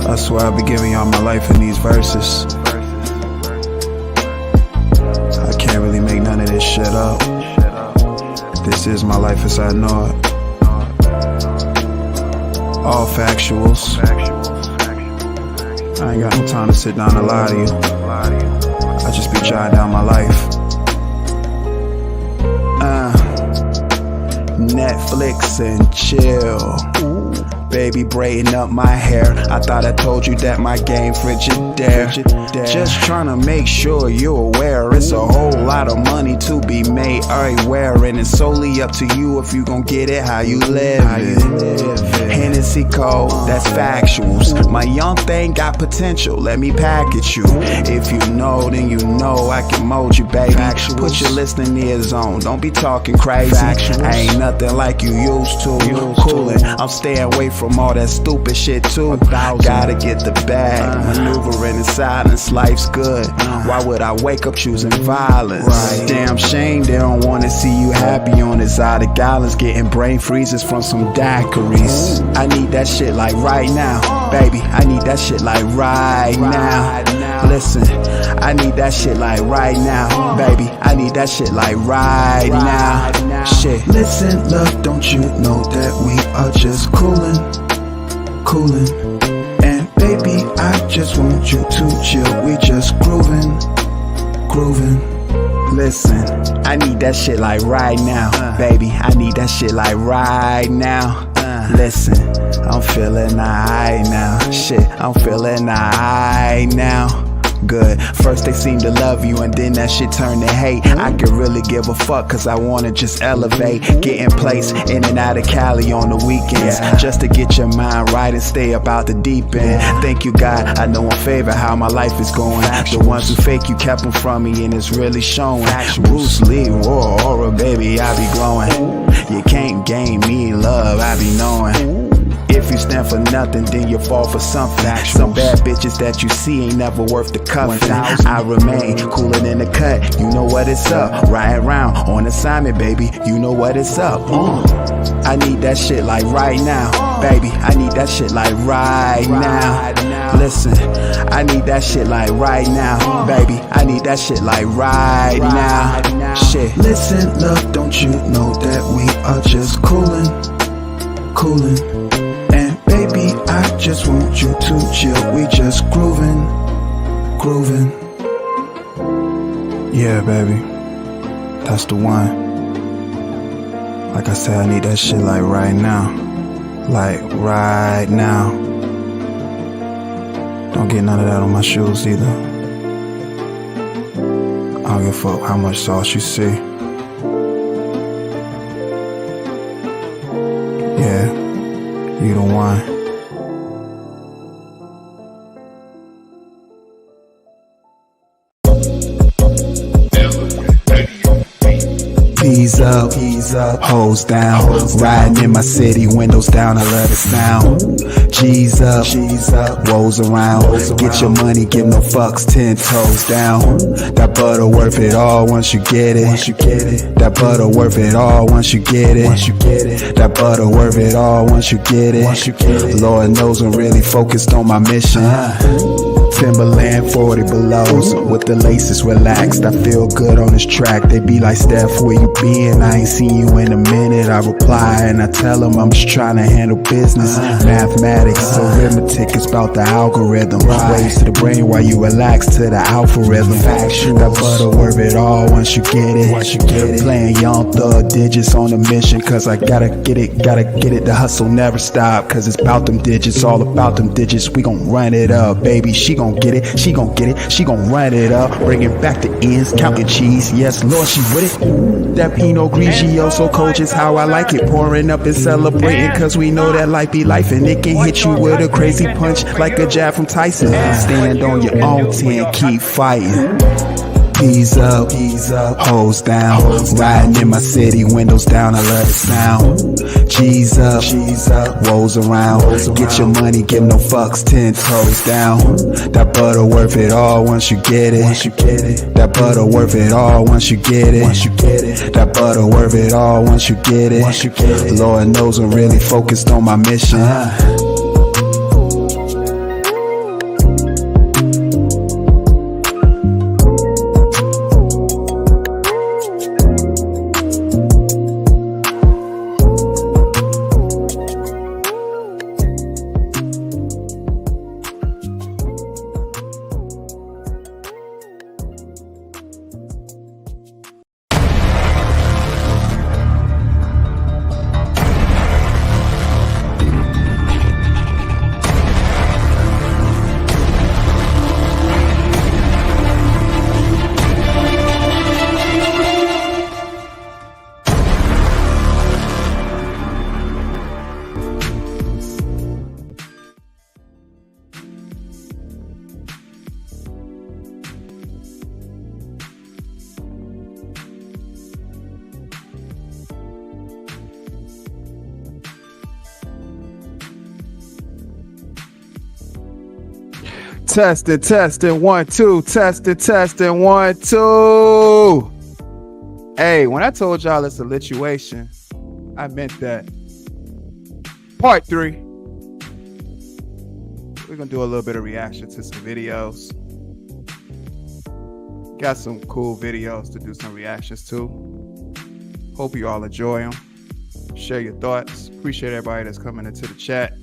I swear I'll be giving y'all my life in these verses. I can't really make none of this shit up. This is my life as I know it. All factuals. I ain't got no time to sit down and lie to you. I just be jotting down my life. Netflix and chill. Baby braiding up my hair. I thought I told you that my game Frigidaire. Just trying to make sure you're aware. It's a whole lot of money to be made everywhere, and it's solely up to you if you gon' get it how you live it. Hennessy Code, that's factuals. My young thing got potential, let me package you. If you know, then you know I can mold you, baby. Put your listening ears on, don't be talking crazy. I ain't nothing like you used to. Coolin', I'm staying away from all that stupid shit too. Gotta get the bag, maneuvering in silence, life's good. Why would I wake up choosing violence? Damn shame they don't wanna see you happy on this side of gallons, getting brain freezes from some daiquiris. I need that shit like right now, baby. I need that shit like right now. Listen, I need that shit like right now, baby. I need that shit like right now. Shit. Listen, love, don't you know that we are just coolin'? And baby, I just want you to chill. We just groovin'. Listen, I need that shit like right now, baby. I need that shit like right now. Listen, I'm feeling alright now. Shit, I'm feeling alright now. Good. First they seem to love you and then that shit turn to hate. I could really give a fuck cause I wanna just elevate. Getting placed in and out of Cali on the weekends, just to get your mind right and stay about the deep end. Thank you God, I know I'm favored how my life is going. The ones who fake you kept them from me and it's really showing. Bruce Lee, war, aura, baby, I be glowing. You can't gain me love, I be knowing. If you stand for nothing, then you fall for something. Some bad bitches that you see ain't never worth the cuffing. I remain cooler than the cut, you know what it's up. Riding around on assignment, baby, you know what it's up. I need that shit like right now, baby. I need that shit like right now. Listen, I need that shit like right now, baby. I need that shit like right now. Shit. Listen, love, don't you know that we are just coolin'? Baby, I just want you to chill. We just groovin'. Yeah, baby, that's the one. Like I said, I need that shit like right now. Like right now. Don't get none of that on my shoes either. I don't give a fuck how much sauce you see. Yeah, you the one. Ease up, hoes down, riding in my city, windows down, I love the sound. G's up, woes around, get your money, give no fucks, 10 toes down. That butter worth it all once you get it. That butter worth it all once you get it. That butter worth it all once you get it. Lord knows I'm really focused on my mission. Timberland 40 belows with the laces relaxed. I feel good on this track. They be like, Steph, where you been? I ain't seen you in a minute. I reply and I tell them I'm just trying to handle business. Mathematics, arithmetic is about the algorithm. Waves to the brain while you relax to the alpha rhythm. That butter worth it all once you get it. Playing young thug digits on a mission, cause I gotta get it. The hustle never stop, cause it's about them digits, all about them digits. We gon' run it up, baby. She gon' get it, she gon' run it up. Bringing back the ends, counting cheese. Yes, Lord, she with it. That Pinot Grigio, so cold, just how I like it. Pouring up and celebrating, cause we know that life be life, and it can hit you with a crazy punch like a jab from Tyson. Stand on your own 10, keep fighting. Ease up, hoes down, riding in my city, windows down, I love the sound. G's up, woes around, get your money, give no fucks, 10 toes down. That butter worth it all once you get it. That butter worth it all once you get it. That butter worth it all once you get it. Lord knows I'm really focused on my mission. Testing, 1, 2, testing, 1, 2. Hey, when I told y'all it's a lituation, I meant that. Part 3. We're gonna do a little bit of reaction to some videos. Got some cool videos to do some reactions to. Hope you all enjoy them. Share your thoughts. Appreciate everybody that's coming into the chat.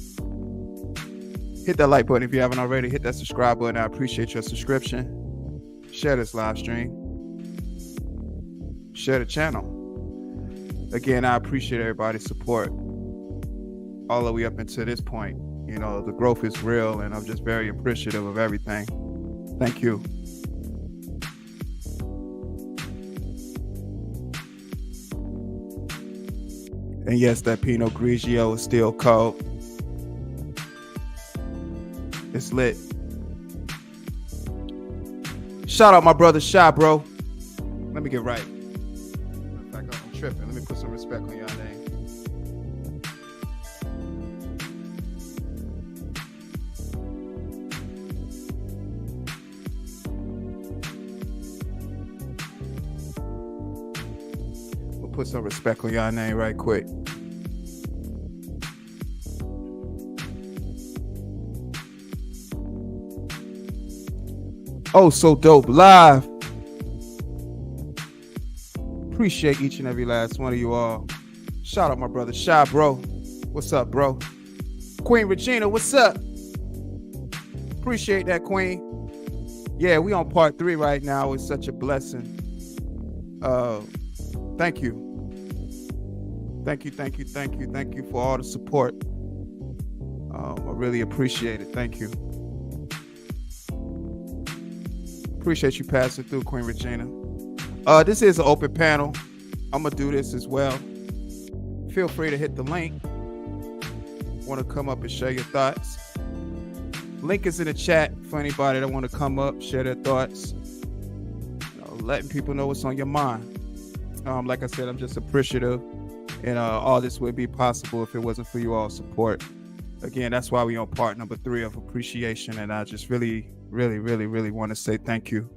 Hit that like button if you haven't already. Hit that subscribe button. I appreciate your subscription. Share this live stream. Share the channel. Again, I appreciate everybody's support all the way up until this point. You know, the growth is real, and I'm just very appreciative of everything. Thank you. And yes, that Pinot Grigio is still cold. It's lit. Shout out my brother Shy, bro. Let me get right. In fact, I'm tripping. Let me put some respect on y'all name. We'll put some respect on y'all name right quick. Oh, so dope live. Appreciate each and every last one of you all. Shout out my brother Shy, bro. What's up, bro? Queen Regina, what's up? Appreciate that, Queen. Yeah, we on part 3 right now. It's such a blessing. Thank you. Thank you for all the support. I really appreciate it. Thank you. Appreciate you passing through, Queen Regina. This is an open panel. I'm gonna do this as well. Feel free to hit the link. Want to come up and share your thoughts? Link is in the chat for anybody that want to come up, share their thoughts. Letting people know what's on your mind. Like I said, I'm just appreciative, and all this would be possible if it wasn't for you all's support. Again, that's why we on part number 3 of appreciation, and I just really want to say thank you.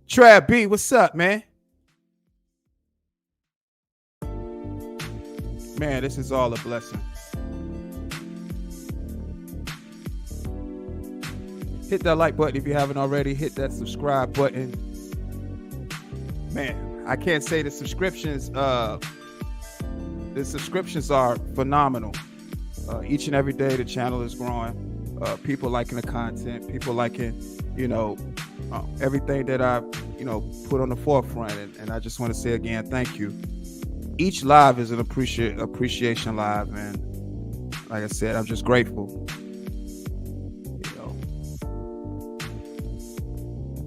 Trav B, what's up, man? Man, this is all a blessing. Hit that like button if you haven't already. Hit that subscribe button. Man, I can't say the subscriptions are phenomenal. Each and every day the channel is growing. People liking the content, people liking, everything that I, put on the forefront. And I just want to say again, thank you. Each live is an appreciation live, and like I said, I'm just grateful.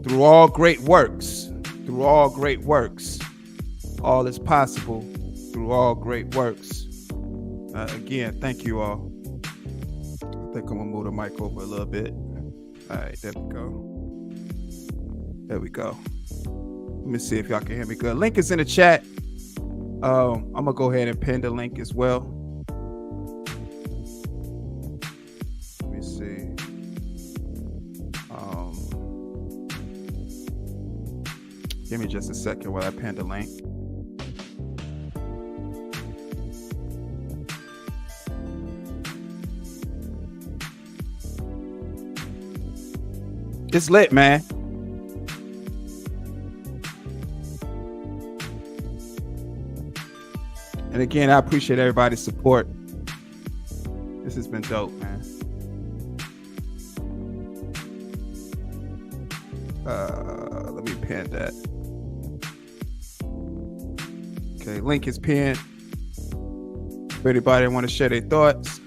Through all great works, all is possible through all great works. Again, thank you all. I think I'm gonna move the mic over a little bit. All right, there we go. Let me see if y'all can hear me good. Link is in the chat. I'm gonna go ahead and pin the link as well. Let me see. Give me just a second while I pin the link. It's lit, man. And again, I appreciate everybody's support. This has been dope, man. Let me pin that. Okay, link is pinned. For anybody that want to share their thoughts.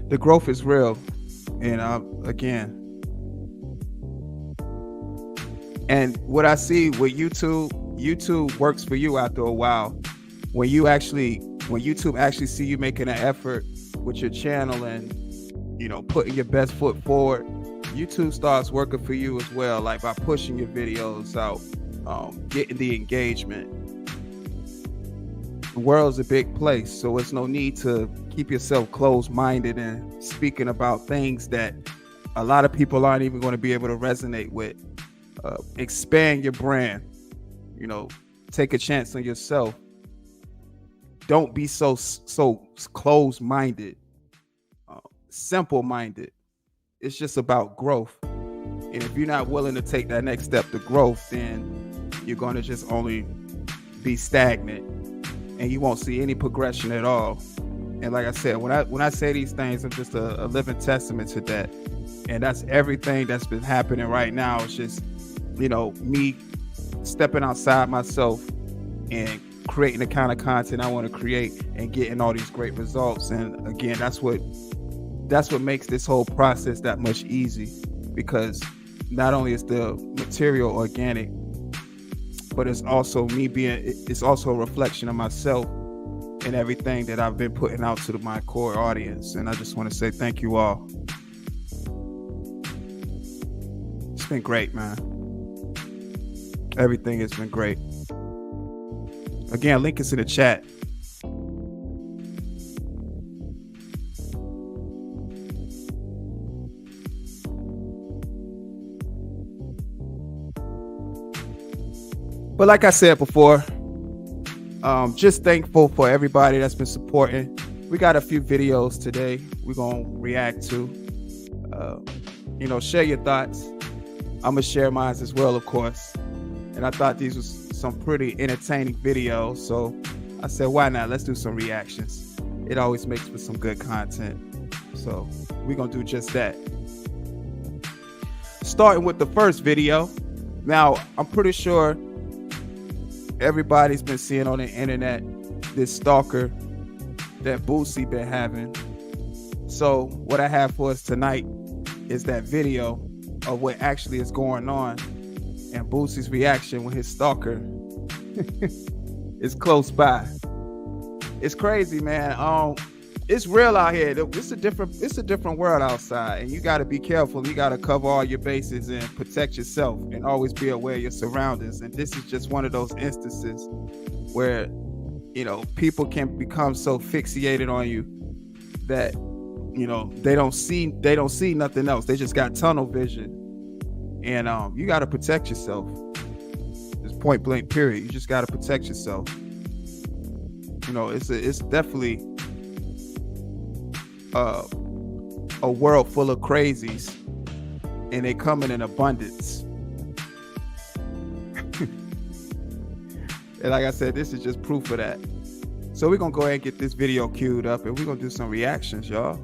The growth is real, and again, And what I see with YouTube works for you after a while. When YouTube actually see you making an effort with your channel and putting your best foot forward, YouTube starts working for you as well, like by pushing your videos out, getting the engagement. The world's a big place, so it's no need to keep yourself closed-minded and speaking about things that a lot of people aren't even going to be able to resonate with. Expand your brand, take a chance on yourself. Don't be so closed-minded, simple-minded. It's just about growth. And if you're not willing to take that next step to growth, then you're going to just only be stagnant and you won't see any progression at all. And like I said, when I say these things, I'm just a living testament to that. And that's everything that's been happening right now. It's just, me stepping outside myself and creating the kind of content I want to create and getting all these great results. And again, that's what makes this whole process that much easy, because not only is the material organic, but it's also it's also a reflection of myself and everything that I've been putting out to my core audience. And I just want to say thank you all. It's been great, man. Everything has been great. Again, link is in the chat. But like I said before, just thankful for everybody that's been supporting. We got a few videos today we're going to react to. Share your thoughts. I'm going to share mine as well, of course. And I thought these was some pretty entertaining videos. So I said, why not? Let's do some reactions. It always makes for some good content. So we're going to do just that. Starting with the first video. Now, I'm pretty sure everybody's been seeing on the internet this stalker that Boosie been having. So what I have for us tonight is that video of what actually is going on and Boosie's reaction when his stalker is close by. It's crazy, man. It's real out here. It's a different world outside, and you got to be careful. You got to cover all your bases and protect yourself and always be aware of your surroundings. And this is just one of those instances where, people can become so fixated on you that, they don't see nothing else. They just got tunnel vision. And you got to protect yourself. It's point blank period. You just got to protect yourself. It's definitely a world full of crazies, and they come in abundance. And like I said, this is just proof of that. So we're gonna go ahead and get this video queued up, and we're gonna do some reactions, y'all.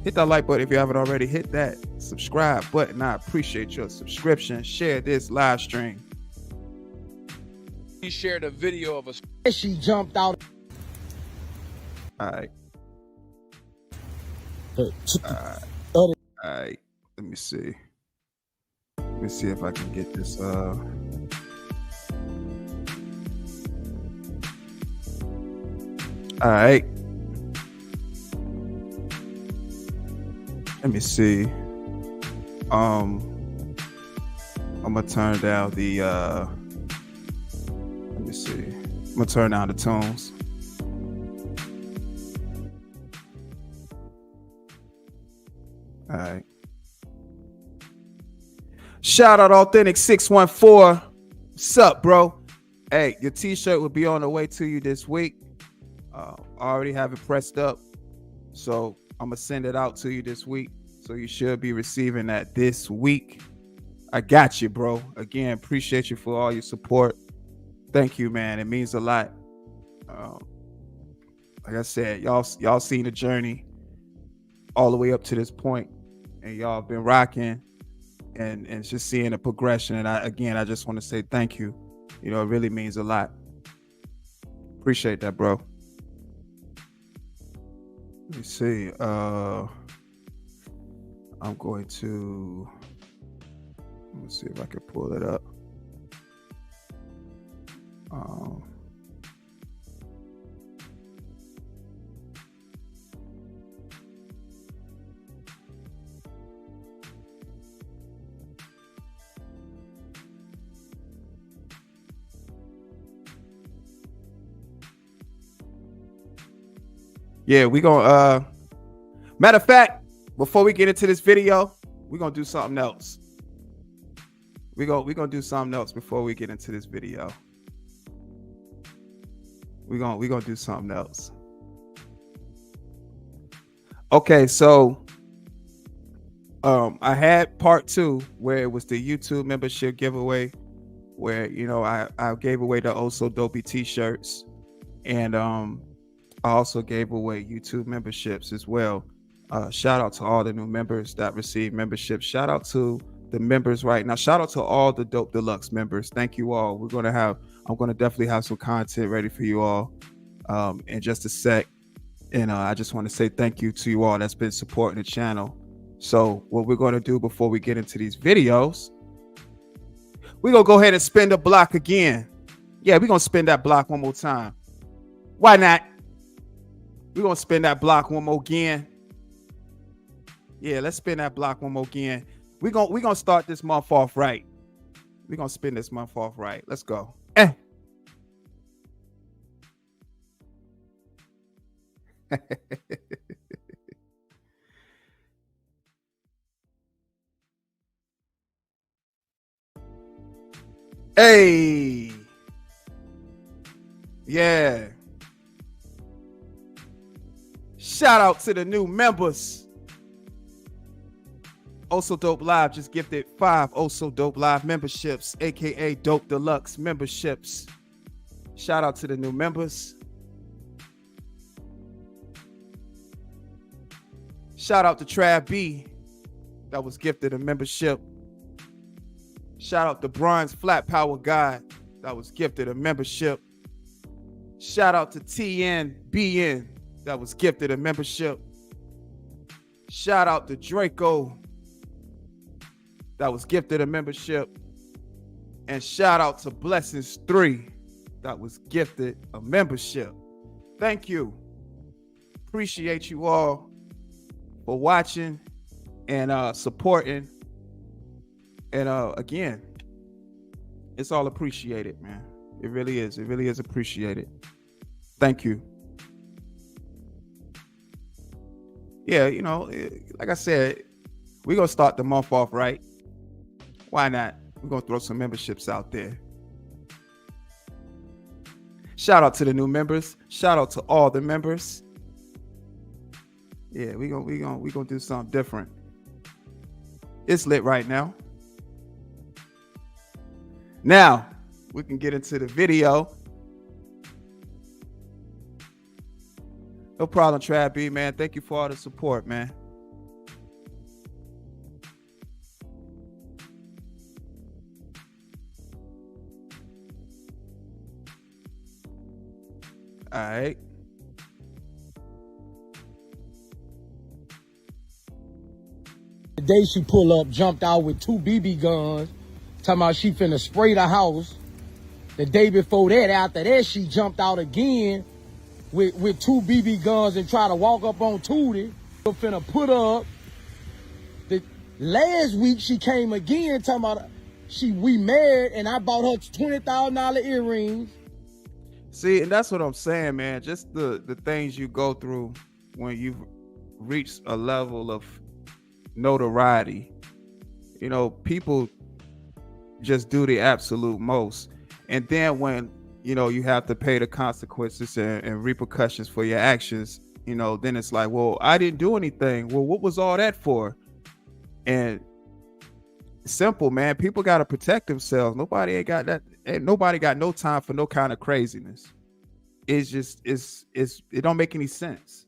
Hit that like button if you haven't already. Hit that subscribe button. I appreciate your subscription. Share this live stream. He shared a video of a she jumped out. All right. All right. Let me see. Let me see if I can get this. All right. Let me see. I'm gonna turn down the. Let me see. I'm gonna turn down the tones. All right. Shout out Authentic 614. What's up, bro? Hey, your t-shirt will be on the way to you this week. I already have it pressed up, so I'm gonna send it out to you this week. So you should be receiving that this week. I got you, bro. Again, appreciate you for all your support. Thank you, man. It means a lot. Like I said, y'all seen the journey all the way up to this point, and y'all been rocking and just seeing the progression. And I just want to say thank you. It really means a lot. Appreciate that, bro. Let me see. I'm going to, let me see if I can pull it up. Yeah, we gonna matter of fact, before we get into this video, we're gonna do something else. We're gonna do something else before we get into this video. We're gonna do something else. Okay, so I had part 2 where it was the YouTube membership giveaway, where I gave away the Oh So Dopey t-shirts, and I also gave away YouTube memberships as well. Shout out to all the new members that received memberships. Shout out to the members right now. Shout out to all the Dope Deluxe members. Thank you all. I'm gonna definitely have some content ready for you all in just a sec. And I just want to say thank you to you all that's been supporting the channel. So what we're going to do before we get into these videos, we're going to go ahead and spin the block again. Yeah, we're going to spin that block one more time. Why not? We're going to spin that block one more again. Yeah, let's spin that block one more again. We're going to start this month off right. We're going to spin this month off right. Let's go. Hey, yeah. Shout out to the new members. Also Dope Live just gifted 5 Also Dope Live memberships, aka Dope Deluxe memberships. Shout out to the new members. Shout out to Trav B that was gifted a membership. Shout out to Bronze Flat Power Guy that was gifted a membership. Shout out to TNBN that was gifted a membership. Shout out to Draco that was gifted a membership. And shout out to Blessings 3 that was gifted a membership. Thank you. Appreciate you all for watching and supporting. And again, it's all appreciated, man. It really is. It really is appreciated. Thank you. Yeah, like I said, we're going to start the month off right. Why not? We're going to throw some memberships out there. Shout out to the new members. Shout out to all the members. Yeah, we're gonna do something different. It's lit right now. Now, we can get into the video. No problem, Trav B, man. Thank you for all the support, man. All right. The day she pull up, jumped out with 2 BB guns, talking about she finna spray the house. The day before that, after that, she jumped out again with 2 BB guns and try to walk up on Tootie. Finna put up. The last week she came again talking about we married and I bought her $20,000 earrings. See, and that's what I'm saying, man. Just the things you go through when you've reached a level of notoriety. People just do the absolute most. And then when, you have to pay the consequences and repercussions for your actions, then it's like, well, I didn't do anything. Well, what was all that for? And simple, man. People got to protect themselves. Nobody got no time for no kind of craziness. It's just, it don't make any sense.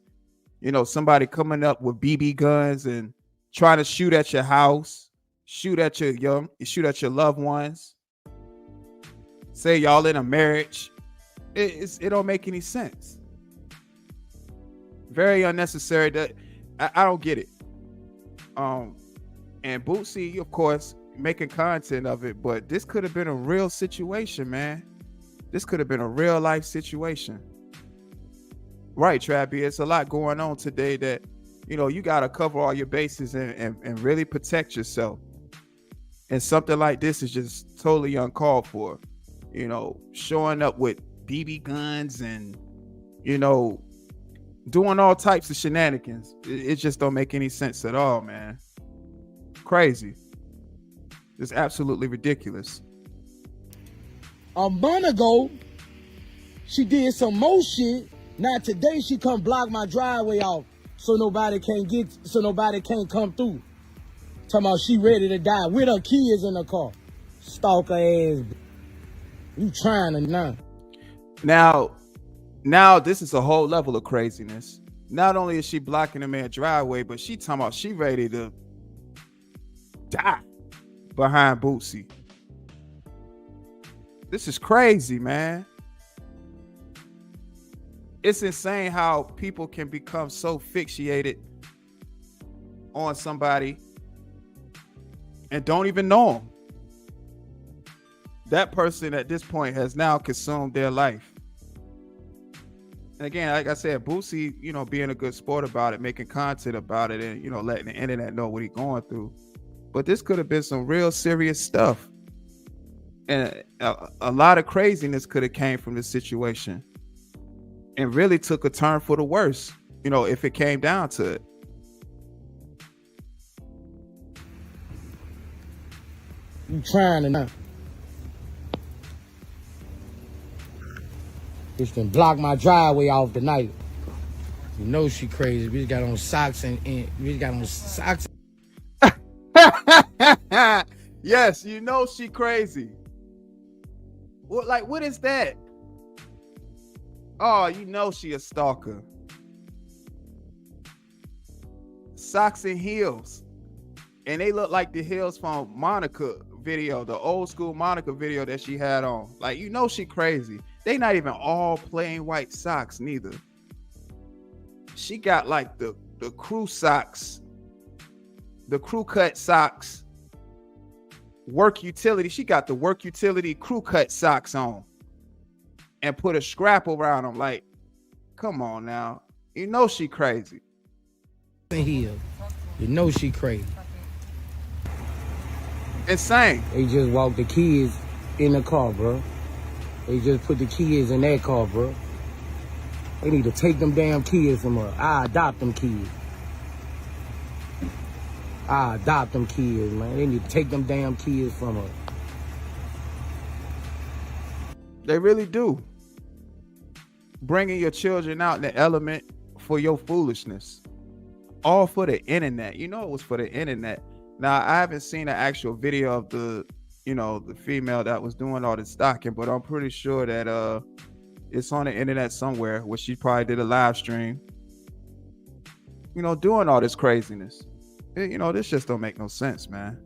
Somebody coming up with BB guns and trying to shoot at your house, shoot at your loved ones. Say y'all in a marriage. It don't make any sense. Very unnecessary. That I don't get it. And Bootsy, of course, making content of it, but this could have been a real situation, man. This could have been a real life situation. Right, Trappy, it's a lot going on today that, you got to cover all your bases and really protect yourself. And something like this is just totally uncalled for. Showing up with BB guns and, doing all types of shenanigans. It just don't make any sense at all, man. Crazy. It's absolutely ridiculous. A month ago, she did some more shit. Now today she come block my driveway off so nobody can't come through. Talking about she ready to die with her kids in the car. Stalker ass. You trying to now. Now this is a whole level of craziness. Not only is she blocking the man's driveway, but she talking about she ready to die behind Bootsy. This is crazy, man. It's insane how people can become so fixated on somebody and don't even know them. That person at this point has now consumed their life. And again, like I said, Bootsy, being a good sport about it, making content about it, and, letting the internet know what he's going through. But this could have been some real serious stuff. And a lot of craziness could have came from this situation. And really took a turn for the worse, if it came down to it. You trying to now. Bitch can block my driveway off tonight. You know she crazy. Bitch got on socks and bitch got on socks. Yes, she crazy. What is that? Oh, she a stalker. Socks and heels. And they look like the heels from Monica video, the old school Monica video that she had on. She crazy. They not even all plain white socks neither. She got like the crew socks, the crew cut socks, work utility. She got the work utility crew cut socks on and put a strap around them. Come on now. She crazy. She crazy. Insane. They just walked the kids in the car, bro. They just put the kids in that car, bro. They need to take them damn kids from her. I adopt them kids. Man. They need to take them damn kids from her. They really do. Bringing your children out in the element for your foolishness. All for the internet. It was for the internet. Now, I haven't seen an actual video of the female that was doing all the stalking, but I'm pretty sure that it's on the internet somewhere where she probably did a live stream, doing all this craziness. This just don't make no sense, man.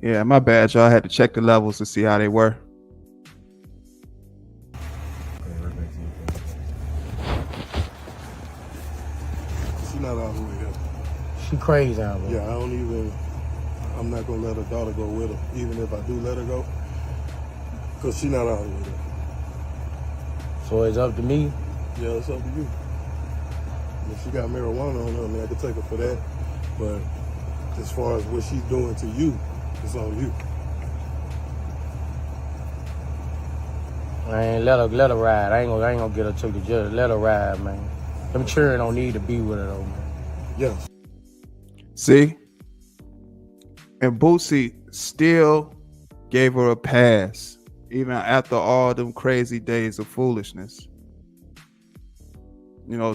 Yeah, my bad, y'all. I had to check the levels to see how they were. She's not out here. She crazy out here. Yeah, I'm not gonna let her daughter go with her, even if I do let her go, because she's not out here. So it's up to me? Yeah, it's up to you. If she got marijuana on her, I can take her for that. But as far as what she's doing to you, it's on you. I ain't let her ride. I ain't gonna get her to the judge. Let her ride, man. Them children don't need to be with her though, man. Yes. See? And Bootsy still gave her a pass, even after all them crazy days of foolishness.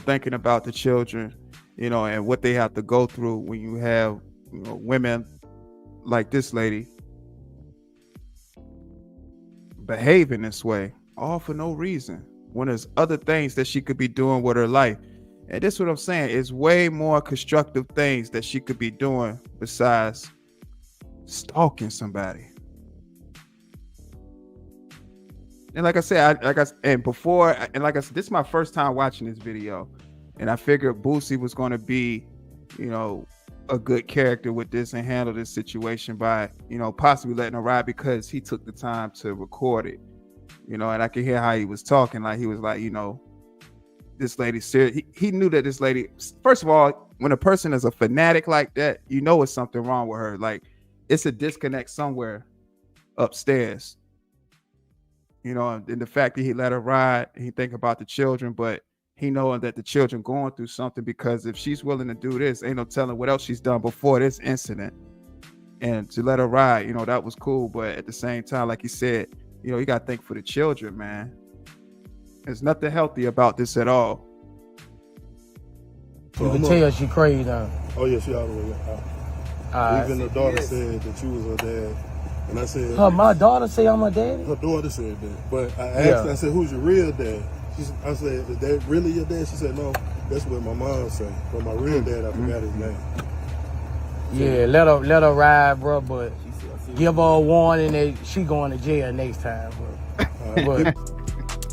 Thinking about the children, and what they have to go through when you have, women like this lady behaving this way, all for no reason, when there's other things that she could be doing with her life. And this is what I'm saying. It's way more constructive things that she could be doing besides stalking somebody. And like I said, this is my first time watching this video, and I figured Boosie was going to be, a good character with this and handle this situation by, possibly letting her ride because he took the time to record it, and I could hear how he was talking. Like, he was like, this lady serious. He knew that this lady, first of all, when a person is a fanatic like that, it's something wrong with her. Like, it's a disconnect somewhere upstairs. And the fact that he let her ride, he think about the children, but he knowing that the children going through something, because if she's willing to do this, ain't no telling what else she's done before this incident. And to let her ride, that was cool. But at the same time, like he said, you got to think for the children, man. There's nothing healthy about this at all. You can tell she crazy, huh? Oh yeah, she all the way out. Even the daughter said that you was her dad. And I said, my daughter say I'm her daddy? Her daughter said that. But I asked her, I said, who's your real dad? I said, is that really your dad? She said, no, that's what my mom said. But my real dad, I forgot his name. Yeah, let her ride, bro, but give her a warning that she going to jail next time, bro.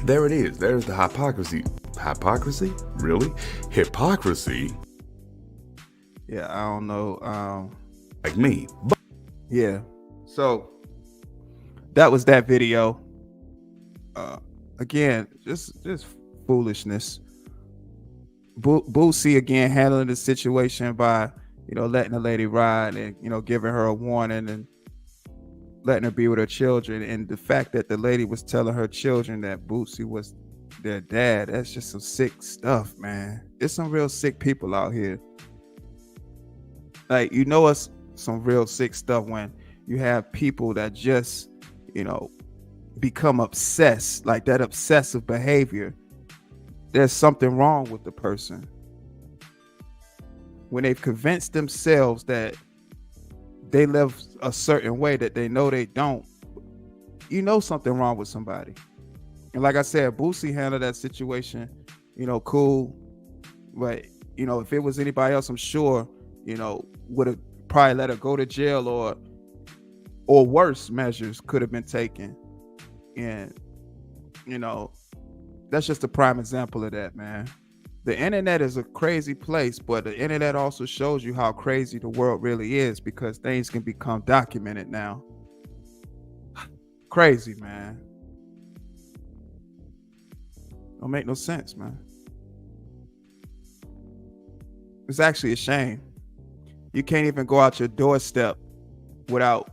There it is. There's the hypocrisy. Hypocrisy? Really? Hypocrisy? Yeah, I don't know. Like me. Yeah. So that was that video. Again, just foolishness. Boosie again handling the situation by, letting the lady ride and, giving her a warning and letting her be with her children. And the fact that the lady was telling her children that Boosie was their dad, that's just some sick stuff, man. There's some real sick people out here. Like, it's some real sick stuff when you have people that just, become obsessed, like that obsessive behavior. There's something wrong with the person. When they've convinced themselves that they live a certain way that they know they don't, something wrong with somebody. And like I said, Boosie handled that situation, cool. But, if it was anybody else, I'm sure, would have probably let her go to jail or worse measures could have been taken. And, that's just a prime example of that, man. The internet is a crazy place, but the internet also shows you how crazy the world really is, because things can become documented now. Crazy, man. Don't make no sense, man. It's actually a shame. You can't even go out your doorstep without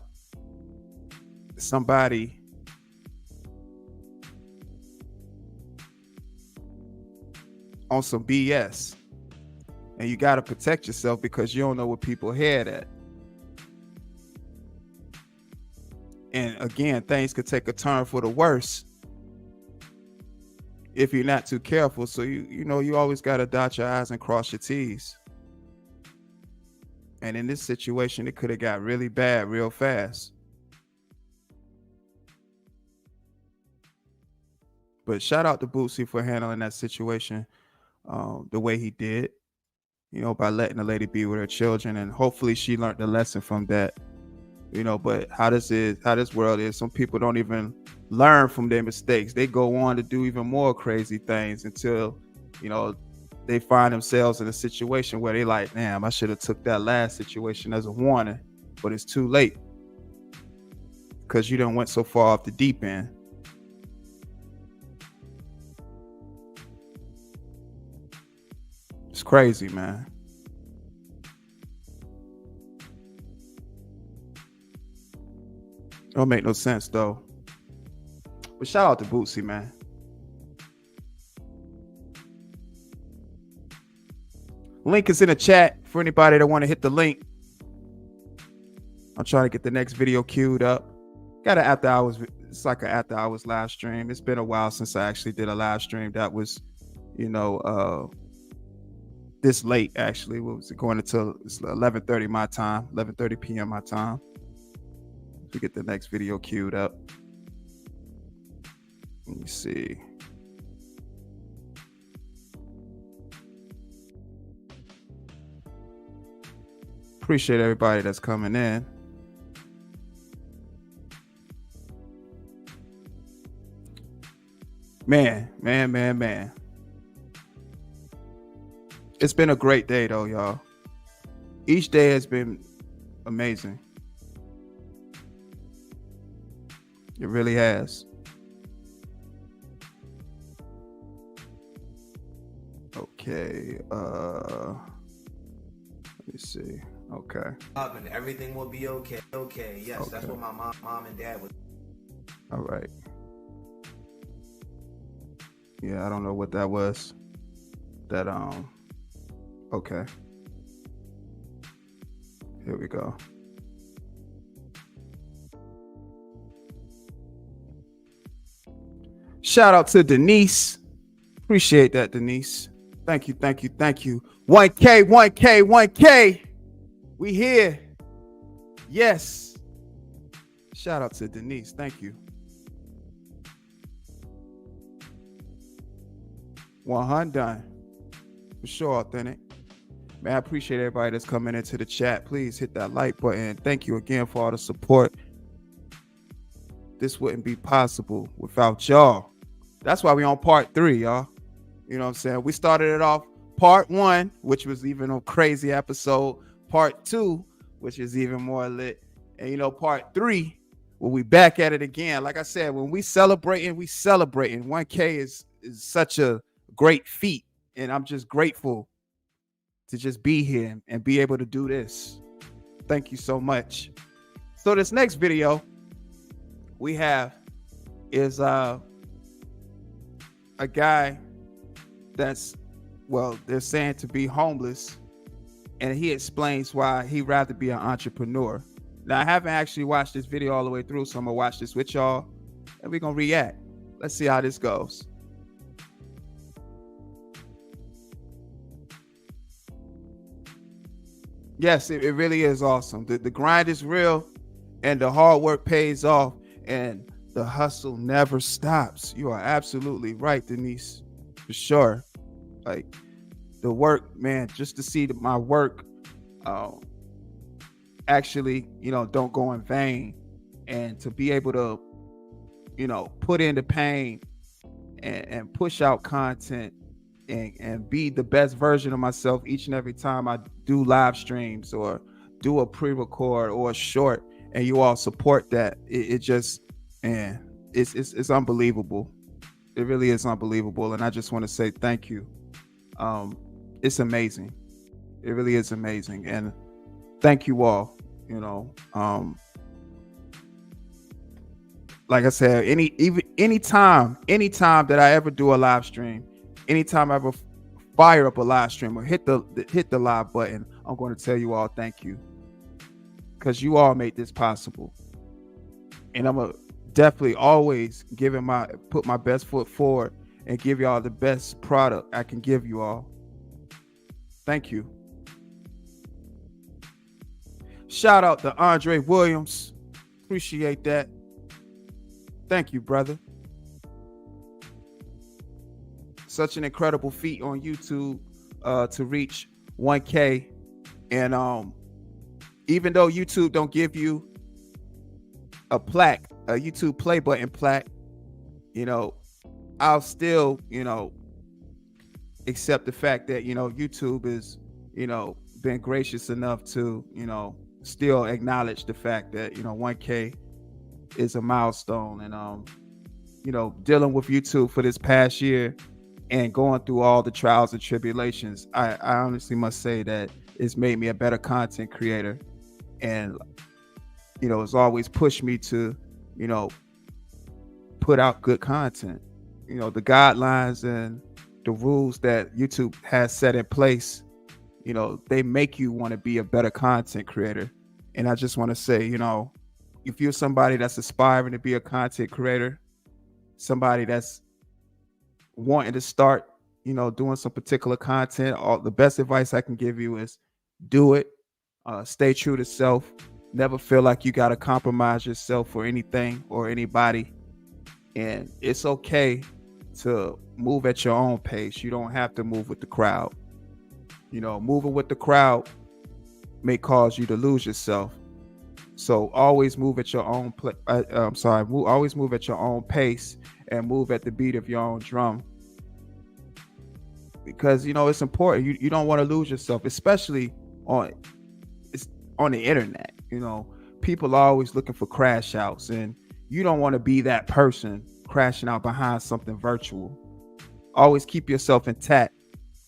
somebody on some BS. And you got to protect yourself because you don't know what people head at. And again, things could take a turn for the worse if you're not too careful. So you always got to dot your I's and cross your T's. And in this situation, it could have got really bad real fast. But shout out to Boosie for handling that situation the way he did, by letting the lady be with her children. And hopefully she learned the lesson from that, but how this world is, some people don't even learn from their mistakes. They go on to do even more crazy things until, they find themselves in a situation where they like, damn, I should have took that last situation as a warning, but it's too late because you done went so far off the deep end. It's crazy, man. Don't make no sense though. But shout out to Boosie, man. Link is in the chat for anybody that want to hit the link. I'm trying to get the next video queued up. Got an after hours. It's like an after hours live stream. It's been a while since I actually did a live stream that was, this late. Actually, what was it, going until 11:30 my time, 11:30 p.m. my time. To get the next video queued up. Let me see. Appreciate everybody that's coming in. Man. It's been a great day though, y'all. Each day has been amazing. It really has. Okay, let me see. Okay. And everything will be okay. Okay, yes, that's what my mom and dad was. All right. Yeah, I don't know what that was. That okay. Here we go. Shout out to Denise. Appreciate that, Denise. Thank you. 1K. We here. Yes. Shout out to Denise. Thank you. 100 done. For sure, authentic. Man, I appreciate everybody that's coming into the chat. Please hit that like button. Thank you again for all the support. This wouldn't be possible without y'all. That's why we on part 3, y'all. You know what I'm saying? We started it off part 1, which was even a crazy episode. Part 2, which is even more lit. And you know, part 3, when we back at it again. Like I said, when we celebrating. 1K is such a great feat. And I'm just grateful to just be here and be able to do this. Thank you so much. So this next video we have is a guy that's, well, they're saying to be homeless, and he explains why he'd rather be an entrepreneur. Now, I haven't actually watched this video all the way through, so I'm gonna watch this with y'all and we're gonna react. Let's see how this goes. Yes, it really is awesome. The grind is real and the hard work pays off and the hustle never stops. You are absolutely right, Denise, for sure. Like the work, man, just to see my work actually, don't go in vain, and to be able to, put in the pain and push out content and be the best version of myself each and every time I do live streams or do a pre-record or a short, and you all support that. It just, man, it's unbelievable. It really is unbelievable. And I just want to say thank you. It's amazing. It really is amazing. And thank you all. Like I said, anytime that I ever do a live stream, anytime I ever fire up a live stream or hit the live button, I'm going to tell you all thank you, because you all made this possible. And I'm gonna definitely always put my best foot forward and give y'all the best product I can give you all. Thank you. Shout out to Andre Williams. Appreciate that. Thank you, brother. Such an incredible feat on YouTube to reach 1K. And even though YouTube don't give you a plaque, a YouTube play button plaque, I'll still, accept the fact that, YouTube is, been gracious enough to, still acknowledge the fact that, 1K is a milestone. And, dealing with YouTube for this past year and going through all the trials and tribulations, I honestly must say that it's made me a better content creator. And, it's always pushed me to, put out good content. The guidelines and the rules that YouTube has set in place, they make you want to be a better content creator. And I just want to say, if you're somebody that's aspiring to be a content creator, somebody that's wanting to start, doing some particular content, the best advice I can give you is do it. Stay true to self. Never feel like you got to compromise yourself for anything or anybody. And it's okay to move at your own pace. You don't have to move with the crowd. Moving with the crowd may cause you to lose yourself. So always move at your own always move at your own pace and move at the beat of your own drum, because it's important. You don't want to lose yourself, especially on on the internet. People are always looking for crash outs, and you don't want to be that person crashing out behind something virtual. Always keep yourself intact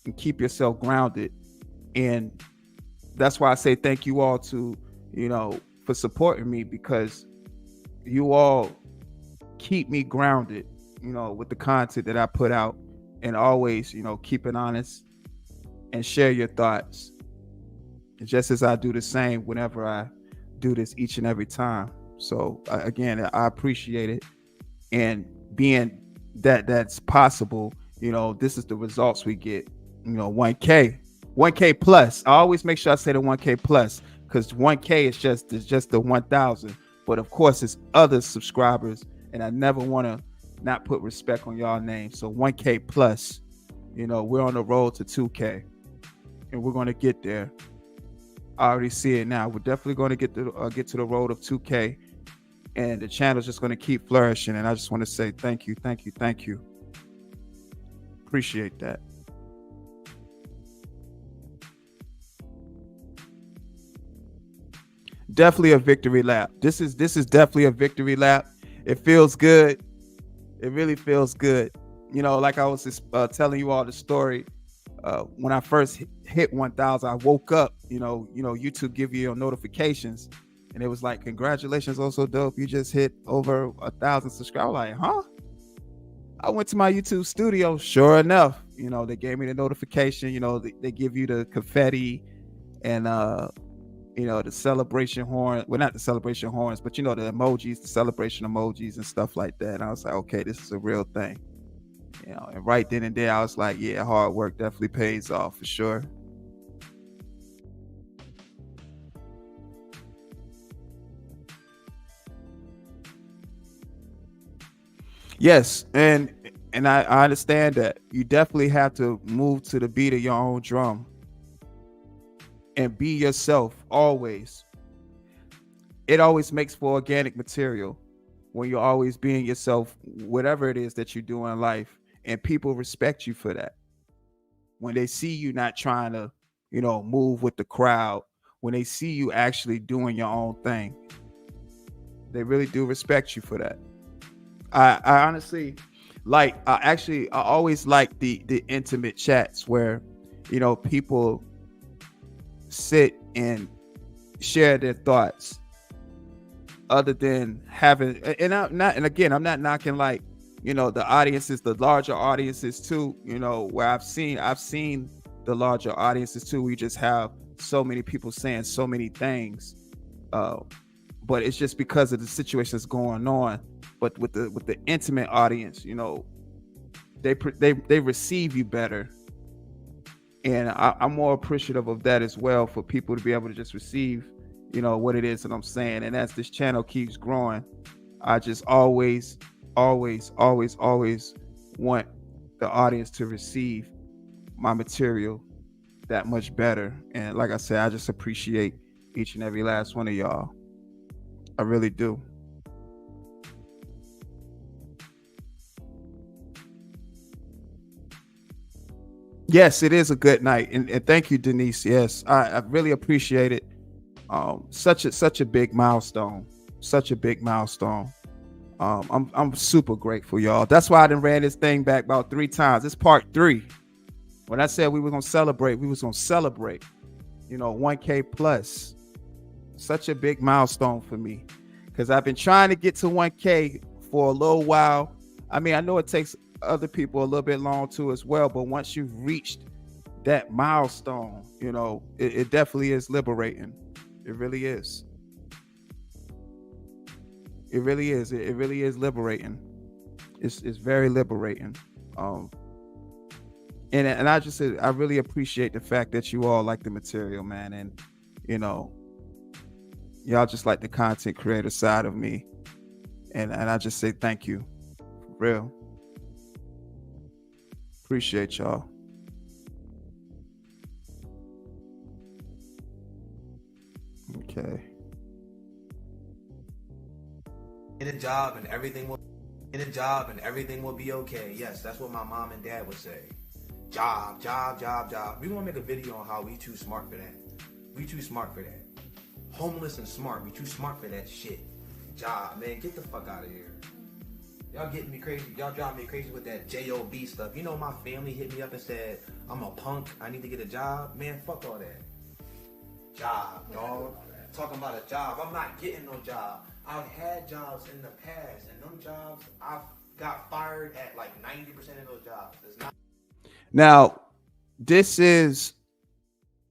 and keep yourself grounded. And that's why I say thank you all to for supporting me, because you all keep me grounded with the content that I put out, and always keep it honest and share your thoughts, just as I do the same whenever I do this each and every time. So again, I appreciate it. And being that's possible, this is the results we get. 1K plus. I always make sure I say the 1K plus, because 1K is just the 1,000. But of course, it's other subscribers, and I never want to not put respect on y'all name. So 1K plus. We're on the road to 2K, and we're going to get there. I already see it now. We're definitely going to get to the road of 2K, and the channel's just going to keep flourishing. And I just want to say thank you. Appreciate that. Definitely a victory lap. This is definitely a victory lap. It feels good. It really feels good. Like I was just telling you all the story. When I first hit 1,000, I woke up. YouTube give you your notifications, and it was like, "Congratulations, also dope. You just hit over 1,000 subscribers." Like, huh? I went to my YouTube studio. Sure enough, they gave me the notification. They give you the confetti and the celebration horn. Well, not the celebration horns, but the emojis, the celebration emojis and stuff like that. And I was like, okay, this is a real thing. And right then and there, I was like, yeah, hard work definitely pays off for sure. Yes, and I understand that you definitely have to move to the beat of your own drum and be yourself always. It always makes for organic material when you're always being yourself, whatever it is that you do in life, and people respect you for that. When they see you not trying to, move with the crowd, when they see you actually doing your own thing, they really do respect you for that. I honestly I always like the intimate chats where people sit and share their thoughts, other than having, and I'm not knocking the audiences, the larger audiences too, where I've seen the larger audiences too. We just have so many people saying so many things, but it's just because of the situation that's going on. But with the intimate audience, they receive you better, and I'm more appreciative of that as well, for people to be able to just receive what it is that I'm saying. And as this channel keeps growing, I just always want the audience to receive my material that much better. And like I said, I just appreciate each and every last one of y'all. I really do. Yes, it is a good night, and thank you, Denise. Yes, I really appreciate it. Such a big milestone. Such a big milestone. I'm super grateful, y'all. That's why I done ran this thing back about 3 times. It's part 3. When I said we was gonna celebrate, 1K plus. Such a big milestone for me, because I've been trying to get to 1K for a little while. I mean, I know it takes other people a little bit long too as well, but once you've reached that milestone, it definitely is liberating. It really is. It really is. It really is liberating. It's very liberating. And I just said, I really appreciate the fact that you all like the material, man. And y'all just like the content creator side of me. And I just say thank you. For real. Appreciate y'all. job and everything will get a job and everything will be okay. Yes, that's what my mom and dad would say. Job, job, job, job. We want to make a video on how we too smart for that. We too smart for that. Homeless and smart. We too smart for that shit. Job, man, get the fuck out of here. Y'all getting me crazy. Y'all driving me crazy with that J-O-B stuff. You know my family hit me up and said, I'm a punk. I need to get a job. Man, fuck all that. Job, dog. Talking about a job. I'm not getting no job. I've had jobs in the past, and them jobs, I've got fired at like 90% of those jobs. It's not. Now, this is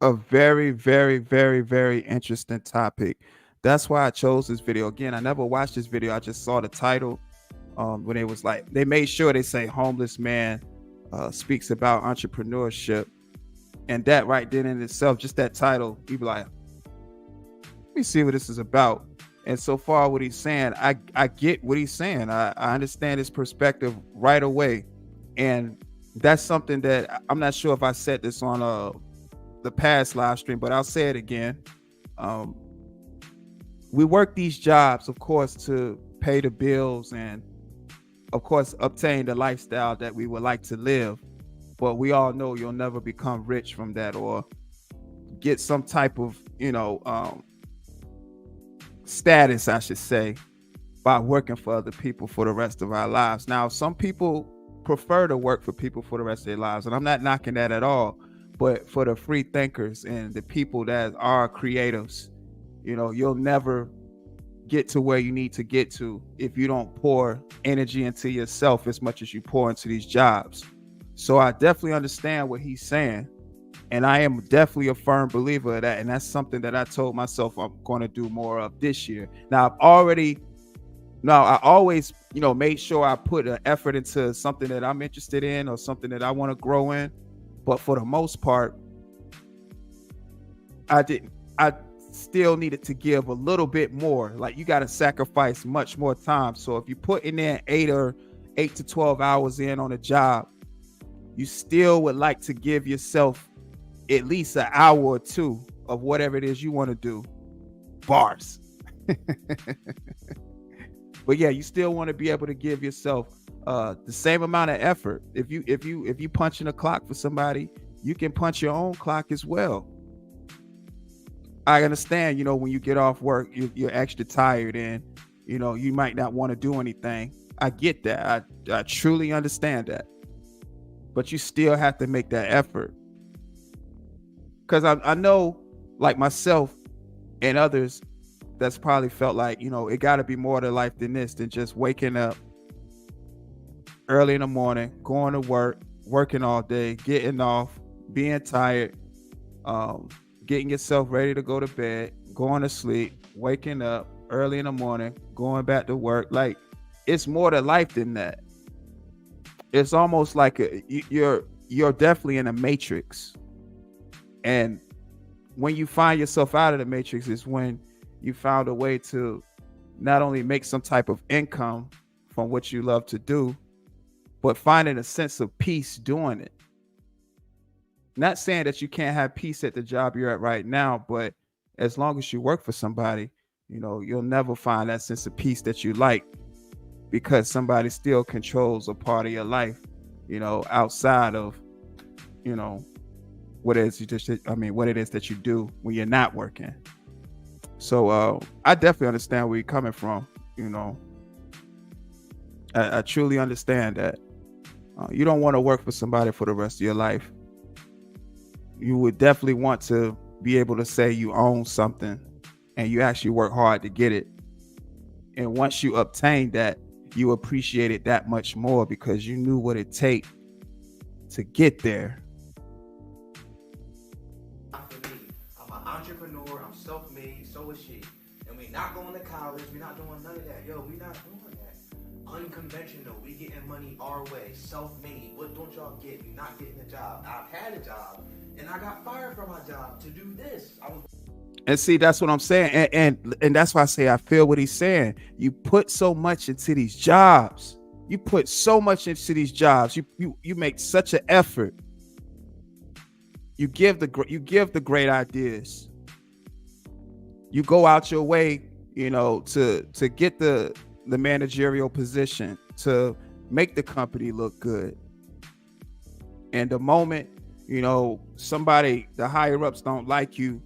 a very, very, very, very interesting topic. That's why I chose this video. Again, I never watched this video. I just saw the title when it was like, they made sure they say homeless man speaks about entrepreneurship. And that right then in itself, just that title, you be like, let me see what this is about. And so far what he's saying, I get what he's saying. I understand his perspective right away. And that's something that I'm not sure if I said this on the past live stream, but I'll say it again. We work these jobs, of course, to pay the bills and, of course, obtain the lifestyle that we would like to live. But we all know you'll never become rich from that or get some type of, status, I should say, by working for other people for the rest of our lives. Now, some people prefer to work for people for the rest of their lives, and I'm not knocking that at all. But for the free thinkers and the people that are creatives, you'll never get to where you need to get to if you don't pour energy into yourself as much as you pour into these jobs. So I definitely understand what he's saying. And I am definitely a firm believer of that. And that's something that I told myself I'm going to do more of this year. Now, I always, made sure I put an effort into something that I'm interested in or something that I want to grow in. But for the most part, I still needed to give a little bit more. Like, you got to sacrifice much more time. So if you put in there 8 to 12 hours in on a job, you still would like to give yourself at least an hour or two of whatever it is you want to do. Bars. But yeah, you still want to be able to give yourself the same amount of effort. If you punch in a clock for somebody, you can punch your own clock as well. I understand, when you get off work, you're extra tired and, you might not want to do anything. I get that. I truly understand that. But you still have to make that effort. Because I know, like myself and others, that's probably felt like, it got to be more to life than this, than just waking up early in the morning, going to work, working all day, getting off, being tired, getting yourself ready to go to bed, going to sleep, waking up early in the morning, going back to work. Like, it's more to life than that. It's almost like you're definitely in a matrix. And when you find yourself out of the matrix is when you found a way to not only make some type of income from what you love to do, but finding a sense of peace doing it. Not saying that you can't have peace at the job you're at right now, but as long as you work for somebody, you'll never find that sense of peace that you like, because somebody still controls a part of your life, outside of, what it is that you do when you're not working. So I definitely understand where you're coming from. I truly understand that. You don't want to work for somebody for the rest of your life. You would definitely want to be able to say you own something and you actually work hard to get it. And once you obtain that, you appreciate it that much more because you knew what it takes to get there. I'm an entrepreneur. I'm self-made. So is she. And we not going to college. We're not doing none of that. Yo, we not doing that. Unconventional. We getting money our way. Self-made. What don't y'all get? You not getting a job. I've had a job and I got fired from my job to do this. And see, that's what I'm saying. And that's why I say I feel what he's saying. You put so much into these jobs. You put so much into these jobs. You make such an effort. You give the great ideas. You go out your way, to get the the managerial position to make the company look good. And the moment, you know, somebody, the higher ups don't like you,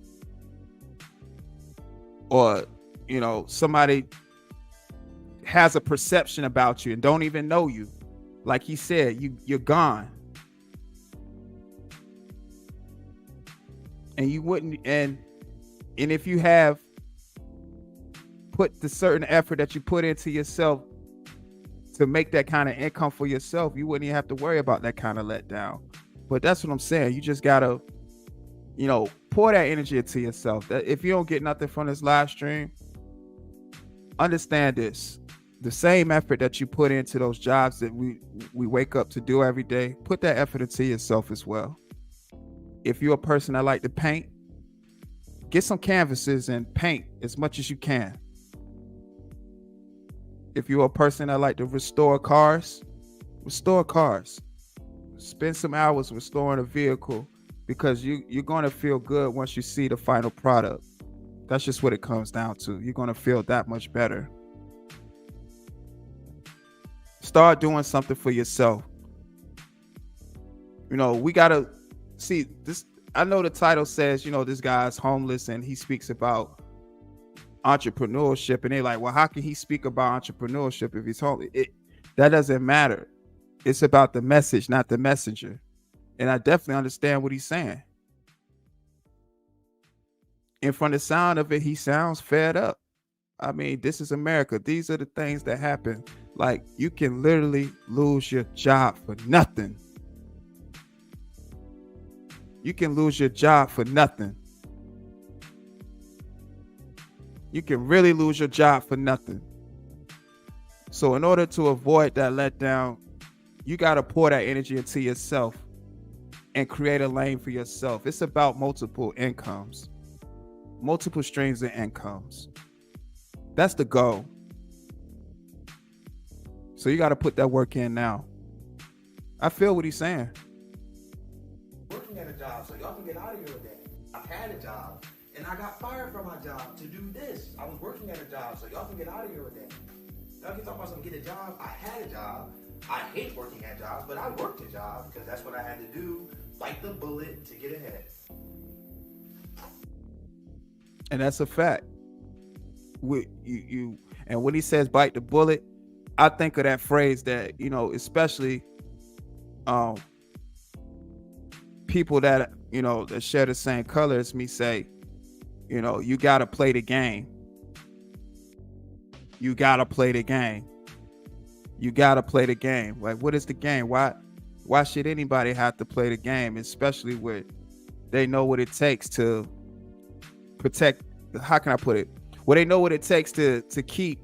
or, you know, somebody has a perception about you and don't even know you, like he said, you're gone. And you wouldn't, and if you have put the certain effort that you put into yourself to make that kind of income for yourself, you wouldn't even have to worry about that kind of letdown. But that's what I'm saying. You just gotta, you know, pour that energy into yourself. That if you don't get nothing from this live stream, understand this: the same effort that you put into those jobs that we wake up to do every day, put that effort into yourself as well. If you're a person that like to paint, get some canvases and paint as much as you can. If you're a person that like to restore cars, restore cars. Spend some hours restoring a vehicle, because you're going to feel good once you see the final product. That's just what it comes down to. You're going to feel that much better. Start doing something for yourself. You know, we got to see this. I know the title says, you know, this guy's homeless and he speaks about entrepreneurship, and they're like, well, how can he speak about entrepreneurship if he's homeless? That doesn't matter. It's about the message, not the messenger. And I definitely understand what he's saying. And from the sound of it, he sounds fed up. I mean, this is America. These are the things that happen. Like, you can literally lose your job for nothing. You can lose your job for nothing. You can really lose your job for nothing. So in order to avoid that letdown, you got to pour that energy into yourself and create a lane for yourself. It's about multiple incomes, multiple streams of incomes. That's the goal. So you got to put that work in now. I feel what he's saying. Working at a job, so y'all can get out of here with that. I've had a job, and I got fired from my job to do this. I was working at a job, so y'all can get out of here with that. Y'all can talk about something, get a job. I had a job. I hate working at jobs, but I worked a job because that's what I had to do. Bite the bullet to get ahead. And that's a fact. And when he says bite the bullet, I think of that phrase that, you know, especially people that, you know, that share the same color as me say, you know, you got to play the game. You got to play the game. You got to play the game. Like, what is the game? Why should anybody have to play the game, especially with they know what it takes to protect, how can I put it? Well, they know what it takes to keep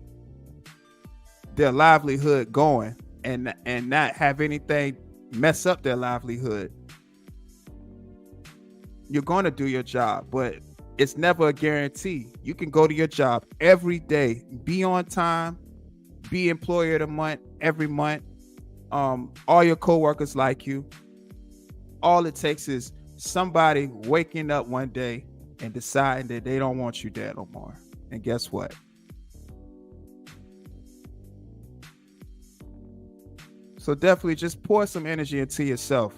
their livelihood going and not have anything mess up their livelihood. You're going to do your job, but it's never a guarantee. You can go to your job every day, be on time, be employee of the month every month. All your coworkers like you. All it takes is somebody waking up one day and deciding that they don't want you there no more. And guess what? So definitely just pour some energy into yourself.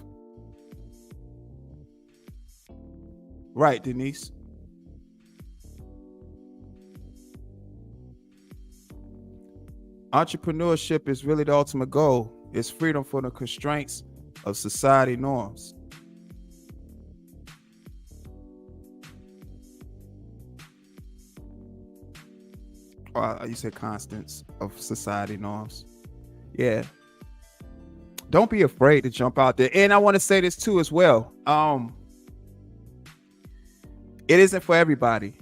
Right, Denise? Entrepreneurship is really the ultimate goal. It's freedom from the constraints of society norms. Or you said constants of society norms. Yeah. Don't be afraid to jump out there. And I want to say this too as well. It isn't for everybody.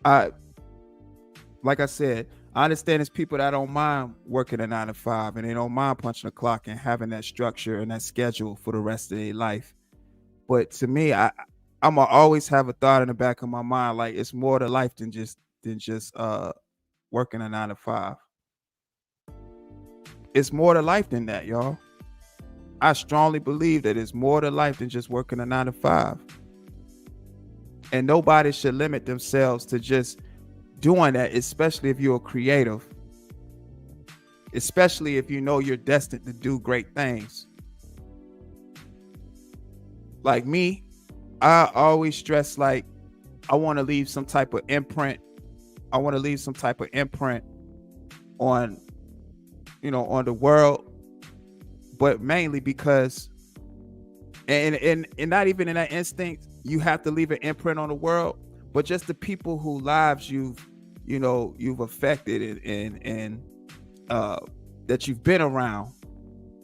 Like I said, I understand there's people that don't mind working a 9 to 5 and they don't mind punching the clock and having that structure and that schedule for the rest of their life. But to me, I'm gonna always have a thought in the back of my mind, like it's more to life than just working a 9 to 5. It's more to life than that, y'all. I strongly believe that it's more to life than just working a 9 to 5. And nobody should limit themselves to just doing that, especially if you're creative. especially if you know you're destined to do great things. Like me, I always stress like I want to leave some type of imprint. I want to leave some type of imprint on, on the world, but mainly because, and not even in that instinct, you have to leave an imprint on the world, but just the people who lives you've affected and that you've been around,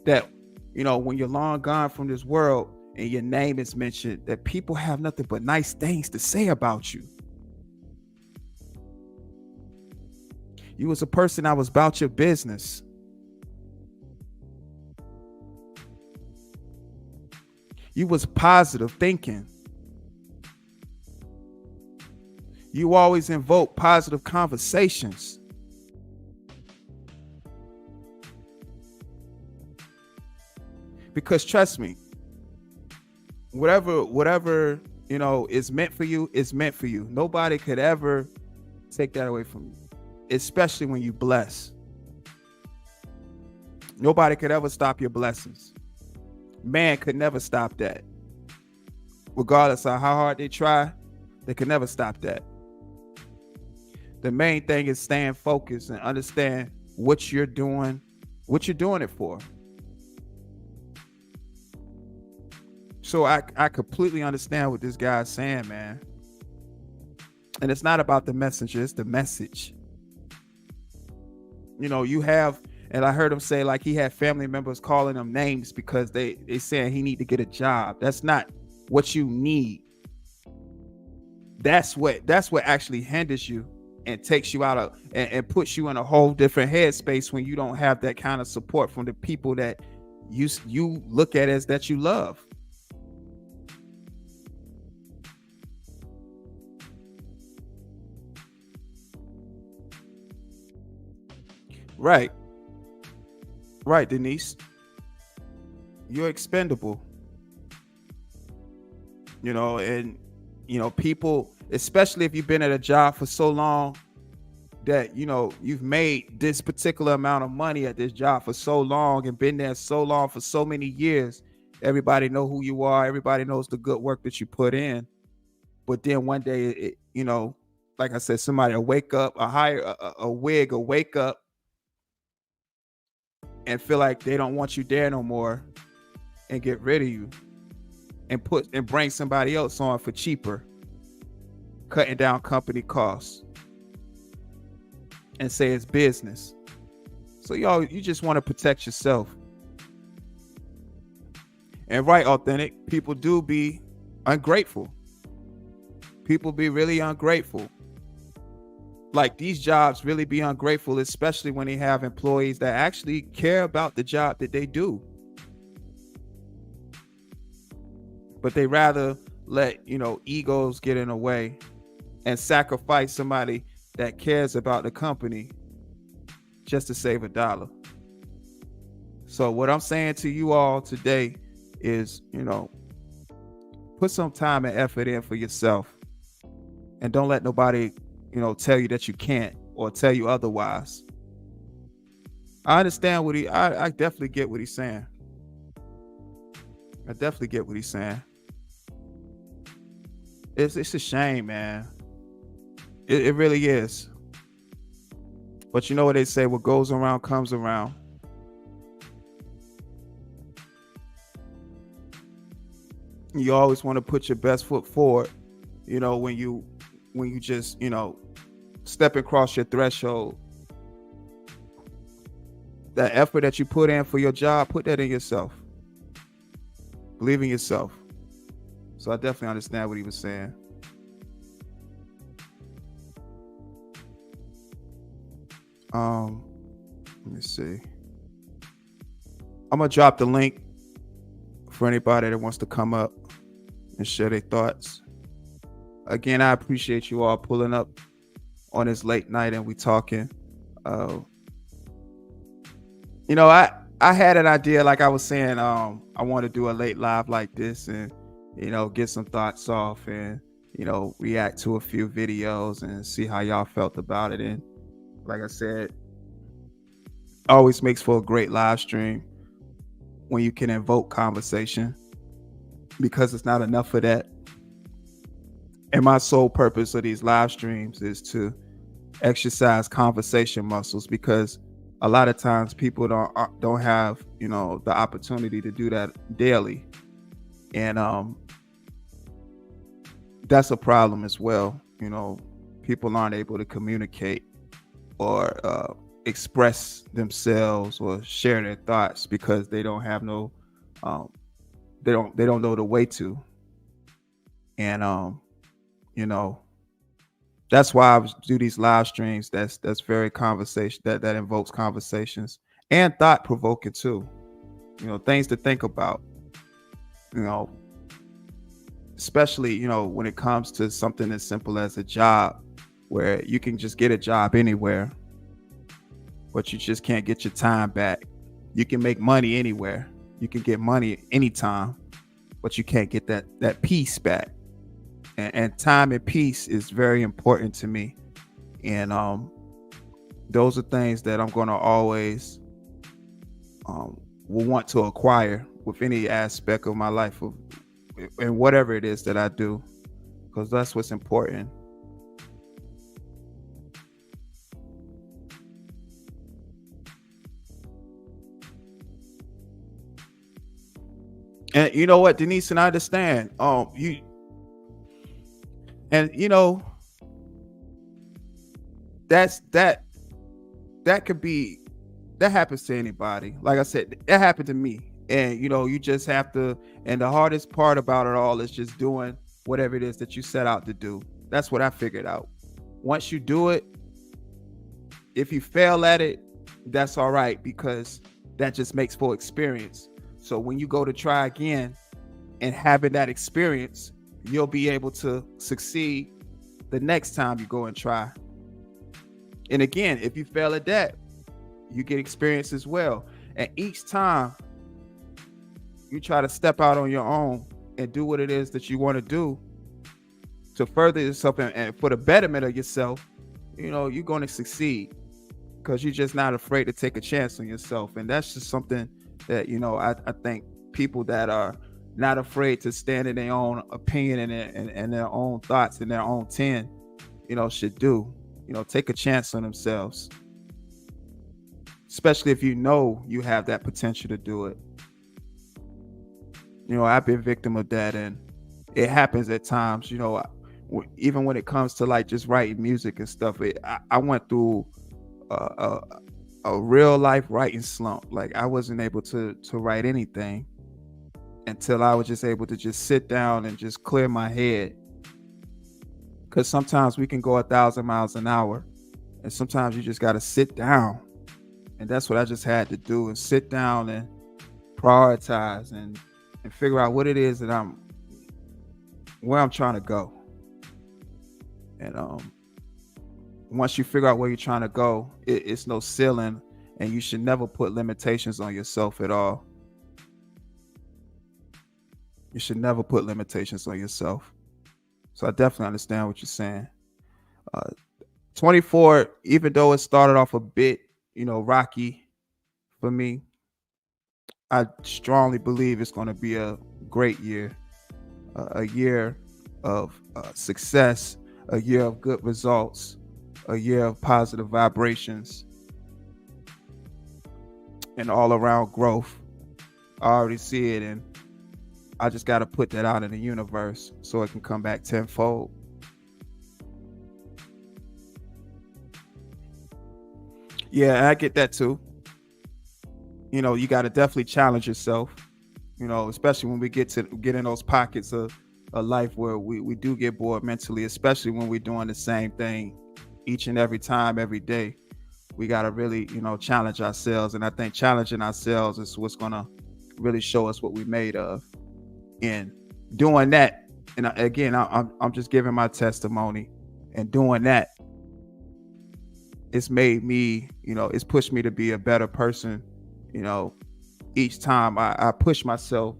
that, when you're long gone from this world and your name is mentioned, that people have nothing but nice things to say about you. You was a person that was about your business. You was positive thinking. You always invoke positive conversations. Because trust me, whatever is meant for you is meant for you. Nobody could ever take that away from you, especially when you bless. Nobody could ever stop your blessings. Man could never stop that. Regardless of how hard they try, they could never stop that. The main thing is staying focused and understand what you're doing it for. So I completely understand what this guy's saying, man. And it's not about the messenger, it's the message. You have, and I heard him say like he had family members calling him names because they saying he need to get a job. That's not what you need. That's what actually hinders you and takes you out of and puts you in a whole different headspace when you don't have that kind of support from the people that you look at as that you love. Right, Denise. You're expendable. And people, especially if you've been at a job for so long that you've made this particular amount of money at this job for so long and been there so long for so many years, everybody know who you are. Everybody knows the good work that you put in. But then one day, like I said, somebody will wake up, a wig will wake up and feel like they don't want you there no more and get rid of you and bring somebody else on for cheaper, cutting down company costs and say it's business. So you just want to protect yourself. And right, Authentic, people do be ungrateful. People be really ungrateful. Like these jobs really be ungrateful, especially when they have employees that actually care about the job that they do. But they rather let, egos get in the way and sacrifice somebody that cares about the company just to save $1. So what I'm saying to you all today is, put some time and effort in for yourself and don't let nobody tell you that you can't or tell you otherwise. I understand I definitely get what he's saying. I definitely get what he's saying. It's a shame, man. It really is. But you know what they say, what goes around comes around. You always want to put your best foot forward, when you just, step across your threshold. That effort that you put in for your job, put that in yourself. Believe in yourself. So I definitely understand what he was saying. Let me see. I'm gonna drop the link for anybody that wants to come up and share their thoughts. Again, I appreciate you all pulling up on this late night and we talking. I had an idea, like I was saying, I want to do a late live like this and, get some thoughts off and, react to a few videos and see how y'all felt about it. And like I said, Always makes for a great live stream when you can invoke conversation, because it's not enough of that. And my sole purpose of these live streams is to exercise conversation muscles, because a lot of times people don't have, you know, the opportunity to do that daily. And that's a problem as well. You know, people aren't able to communicate or express themselves or share their thoughts because they don't have no they don't know the way to. And you know, that's why I do these live streams. That's very conversation that invokes conversations and thought provoking too. You know, things to think about. You know, especially, you know, when it comes to something as simple as a job, where you can just get a job anywhere, but you just can't get your time back. You can make money anywhere. You can get money anytime, but you can't get that peace back. And time and peace is very important to me. And those are things that I'm going to always will want to acquire with any aspect of my life, and whatever it is that I do, because that's what's important. And you know what, Denise, and I understand. You know, that could be, that happens to anybody. Like I said, that happened to me. And you know, you just have to, and the hardest part about it all is just doing whatever it is that you set out to do. That's what I figured out. Once you do it, if you fail at it, that's all right, because that just makes for experience. So when you go to try again and having that experience, you'll be able to succeed the next time you go and try. And again, if you fail at that, you get experience as well. And each time you try to step out on your own and do what it is that you want to do to further yourself and for the betterment of yourself, you know, you're going to succeed, because you're just not afraid to take a chance on yourself. And that's just something that, you know, I think people that are not afraid to stand in their own opinion and their own thoughts and their own 10, you know, should do. You know, take a chance on themselves, especially if you know you have that potential to do it. You know, I've been victim of that, and it happens at times. You know, even when it comes to like just writing music and stuff, I went through a real life writing slump. Like I wasn't able to write anything until I was just able to just sit down and just clear my head. Because sometimes we can go 1,000 miles an hour, and sometimes you just got to sit down. And that's what I just had to do, and sit down and prioritize and figure out what it is that where I'm trying to go. And once you figure out where you're trying to go, it's no ceiling, and you should never put limitations on yourself at all. You should never put limitations on yourself. So I definitely understand what you're saying. 24, even though it started off a bit, you know, rocky for me, I strongly believe it's going to be a great year, a year of success, a year of good results, a year of positive vibrations, and all around growth. I already see it, and I just got to put that out in the universe so it can come back tenfold. Yeah, I get that too. You know, you got to definitely challenge yourself, you know, especially when we get in those pockets of a life where we do get bored mentally, especially when we're doing the same thing each and every time, every day. We got to really, you know, challenge ourselves. And I think challenging ourselves is what's going to really show us what we're made of. And doing that, and again, I'm just giving my testimony, and doing that, it's made me, you know, it's pushed me to be a better person. You know, each time I push myself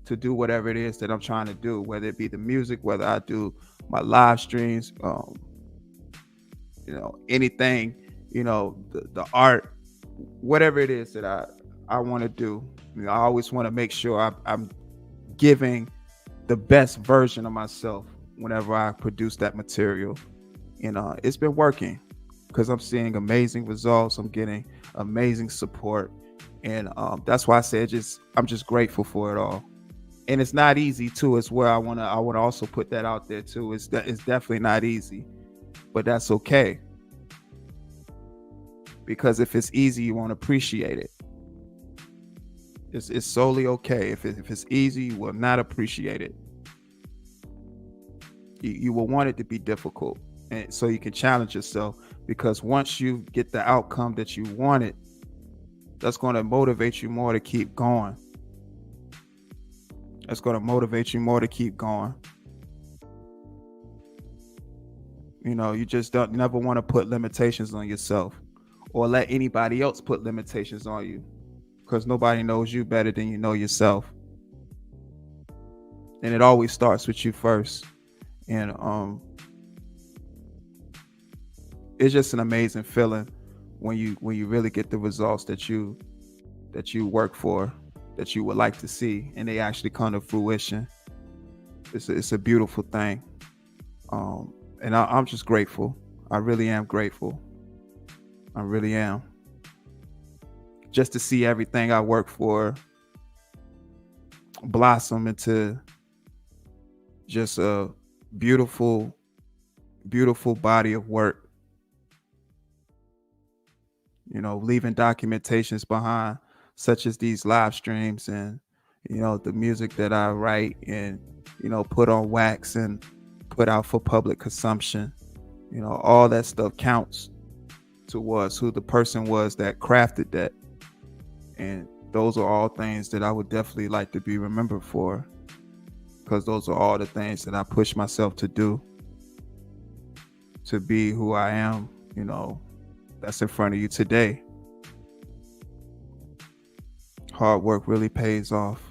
to do whatever it is that I'm trying to do, whether it be the music, whether I do my live streams, you know, anything, you know, the art, whatever it is that I want to do, you know, I always want to make sure I'm giving the best version of myself whenever I produce that material. You know, it's been working because I'm seeing amazing results. I'm getting amazing support, and that's why I said I'm just grateful for it all. And it's not easy too, as well. I wanna also put that out there too. It's definitely not easy, but that's okay, because if it's easy, you won't appreciate it. It's solely okay. If it's easy, you will not appreciate it. You will want it to be difficult, and so you can challenge yourself, because once you get the outcome that you wanted, that's going to motivate you more to keep going. That's going to motivate you more to keep going. You know, you just don't never want to put limitations on yourself or let anybody else put limitations on you, because nobody knows you better than you know yourself. And it always starts with you first. And it's just an amazing feeling when you really get the results that you work for, that you would like to see, and they actually come to fruition. It's a beautiful thing. And I'm just grateful. I really am grateful. I really am. Just to see everything I work for blossom into just a beautiful, beautiful body of work. You know, leaving documentations behind, such as these live streams, and, you know, the music that I write and, you know, put on wax and put out for public consumption. You know, all that stuff counts towards who the person was that crafted that. And those are all things that I would definitely like to be remembered for, because those are all the things that I push myself to do, to be who I am, you know, that's in front of you today. Hard work really pays off.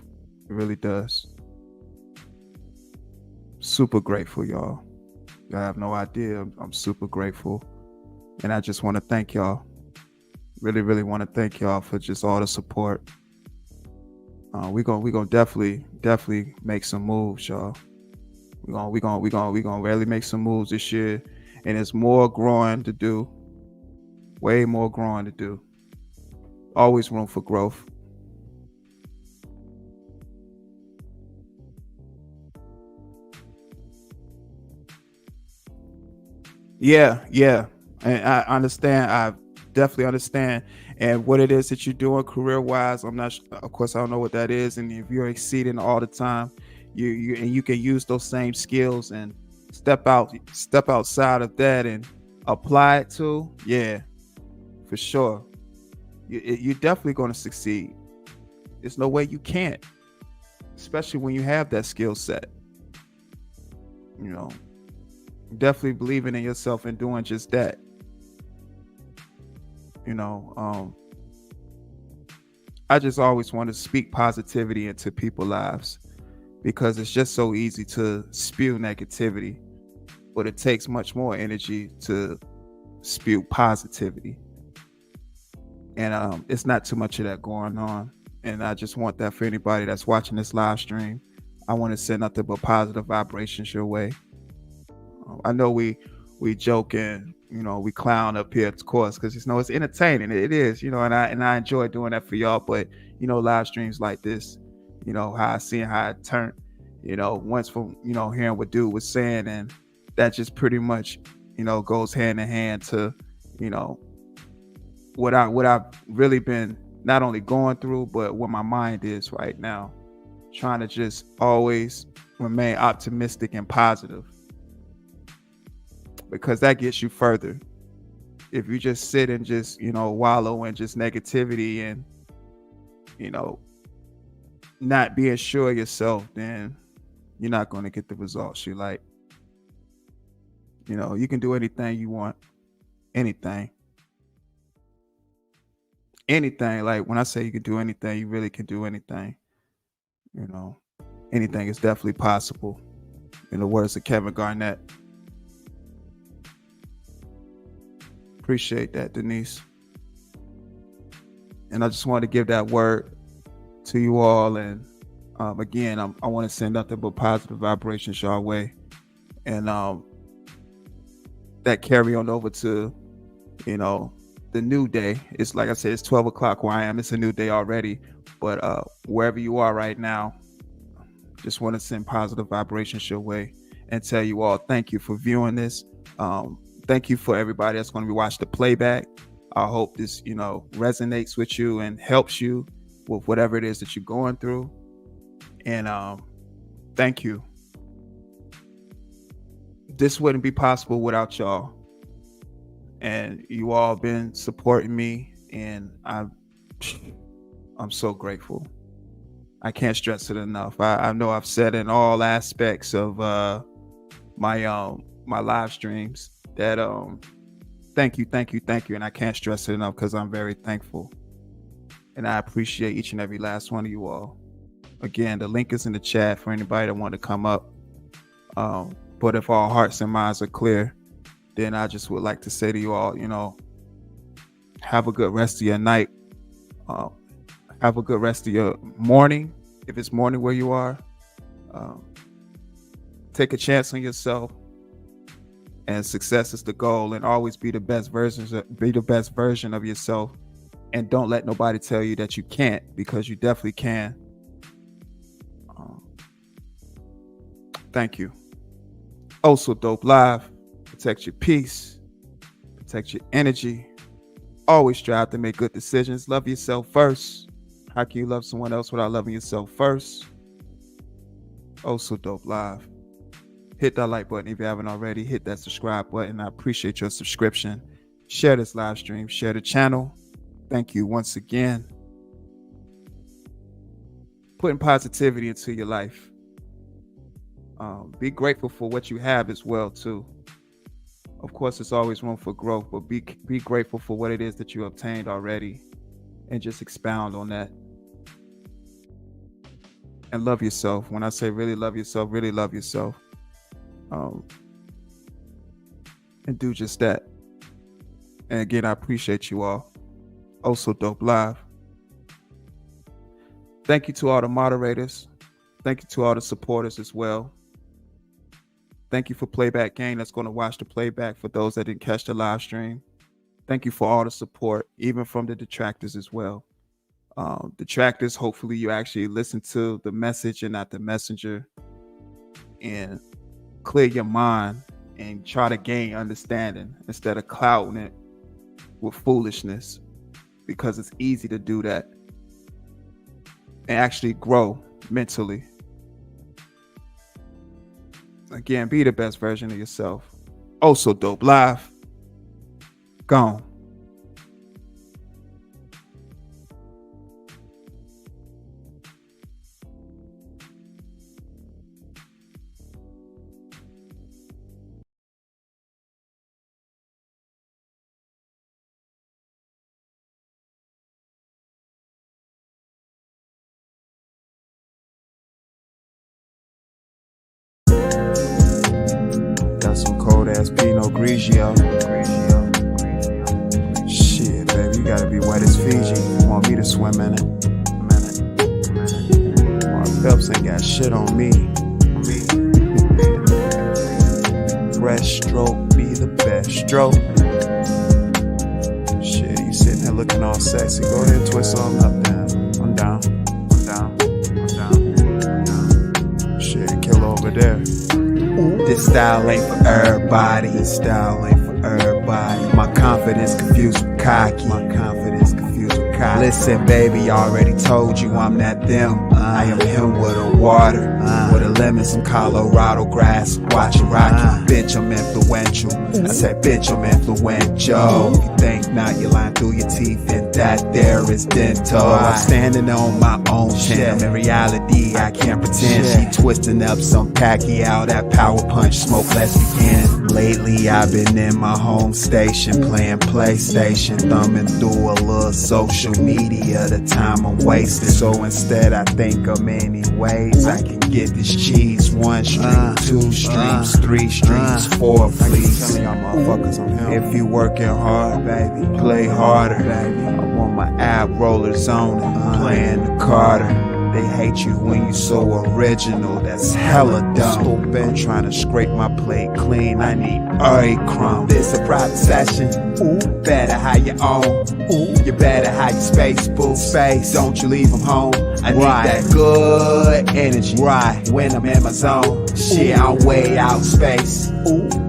It really does. Super grateful, y'all. Y'all have no idea. I'm super grateful. And I just want to thank y'all. Really, really want to thank y'all for just all the support. We're gonna definitely make some moves, y'all. We're gonna really make some moves this year. And there's more growing to do. Way more growing to do. Always room for growth. Yeah. And I understand. I definitely understand. And what it is that you're doing career-wise, of course, I don't know what that is. And if you're exceeding all the time, you can use those same skills and step outside of that and apply it to, yeah, for sure. You're definitely going to succeed. There's no way you can't, especially when you have that skill set. You know, definitely believing in yourself and doing just that. You know, I just always want to speak positivity into people's lives, because it's just so easy to spew negativity, but it takes much more energy to spew positivity. And it's not too much of that going on. And I just want that for anybody that's watching this live stream. I want to send nothing but positive vibrations your way. I know we joke and, you know, we clown up here, of course, because, you know, it's entertaining. It is, you know, and I enjoy doing that for y'all. But, you know, live streams like this, you know, how it turned, you know, once from, you know, hearing what dude was saying, and that just pretty much, you know, goes hand in hand to, you know, what I've really been not only going through, but what my mind is right now, trying to just always remain optimistic and positive, because that gets you further. If you just sit and just, you know, wallow in just negativity and, you know, not being sure of yourself, then you're not going to get the results you like. You know, you can do anything you want. Anything. Like, when I say you can do anything, you really can do anything. You know, anything is definitely possible, in the words of Kevin Garnett. Appreciate that, Denise. And I just wanted to give that word to you all. And again, I want to send nothing but positive vibrations your way. And that carry on over to, you know, the new day. It's like I said, it's 12 o'clock where I am. It's a new day already. But wherever you are right now, just want to send positive vibrations your way and tell you all thank you for viewing this. Thank you for everybody that's going to be watching the playback. I hope this, you know, resonates with you and helps you with whatever it is that you're going through. And thank you. This wouldn't be possible without y'all. And you all been supporting me, and I'm so grateful. I can't stress it enough. I know I've said in all aspects of my live streams that thank you, and I can't stress it enough because I'm very thankful, and I appreciate each and every last one of you all. Again, the link is in the chat for anybody that want to come up. But if all hearts and minds are clear, then I just would like to say to you all, you know, have a good rest of your night. Have a good rest of your morning, if it's morning where you are. Take a chance on yourself, and success is the goal. And always be the best version of yourself. And don't let nobody tell you that you can't, because you definitely can. Thank you. Also, Dope Live. Protect your peace. Protect your energy. Always strive to make good decisions. Love yourself first. How can you love someone else without loving yourself first? Also, Dope Live. Hit that like button if you haven't already. Hit that subscribe button. I appreciate your subscription. Share this live stream. Share the channel. Thank you once again. Putting positivity into your life. Be grateful for what you have as well, too. Of course, there's always room for growth, but be grateful for what it is that you obtained already, and just expound on that. And love yourself. When I say really love yourself, really love yourself. And do just that. And again, I appreciate you all. Also, Dope Live. Thank you to all the moderators. Thank you to all the supporters as well. Thank you for Playback Gang that's going to watch the playback, for those that didn't catch the live stream. Thank you for all the support, even from the detractors as well. Detractors, hopefully you actually listen to the message and not the messenger, and clear your mind and try to gain understanding instead of clouding it with foolishness, because it's easy to do that and actually grow mentally. Again, be the best version of yourself. Also, Dope Live. Gone. Got some cold ass Pinot Grigio. Shit, baby, you gotta be wet as Fiji. You want me to swim in it? Mark Phelps ain't got shit on me. Breaststroke be the best stroke. Shit, you sitting there looking all sexy. Go ahead and twist on up, down. I'm down. Shit, kill over there. This style ain't for everybody. My confidence confused with cocky. Listen, baby, already told you I'm not them. I am him with a water, with a lemon, some Colorado grass. Watch it rocky, bitch, I'm influential. I said, bitch, I'm influential. If you think not, you're lying through your teeth, and that there is dental. I'm standing on my own channel. In reality, I can't pretend. She twisting up some Pacquiao, that power punch smoke, let's begin. Lately, I've been in my home station, playing PlayStation, thumbing through a little social media. The time I'm wasting, so instead I think of many ways I can get this cheese. 1 stream, 2 streams, 3 streams, 4 please. Telling y'all motherfuckers I'm him. If you working hard, baby, play harder, baby. I want my ab rollers on it, playing the Carter. They hate you when you so original, that's hella dumb. Been trying to scrape my plate clean, I need every crumb. This a private session, better hide your own. You better hide your space, boo. Space, don't you leave them home. I need that good energy, when I'm in my zone. Shit, I'm way out space.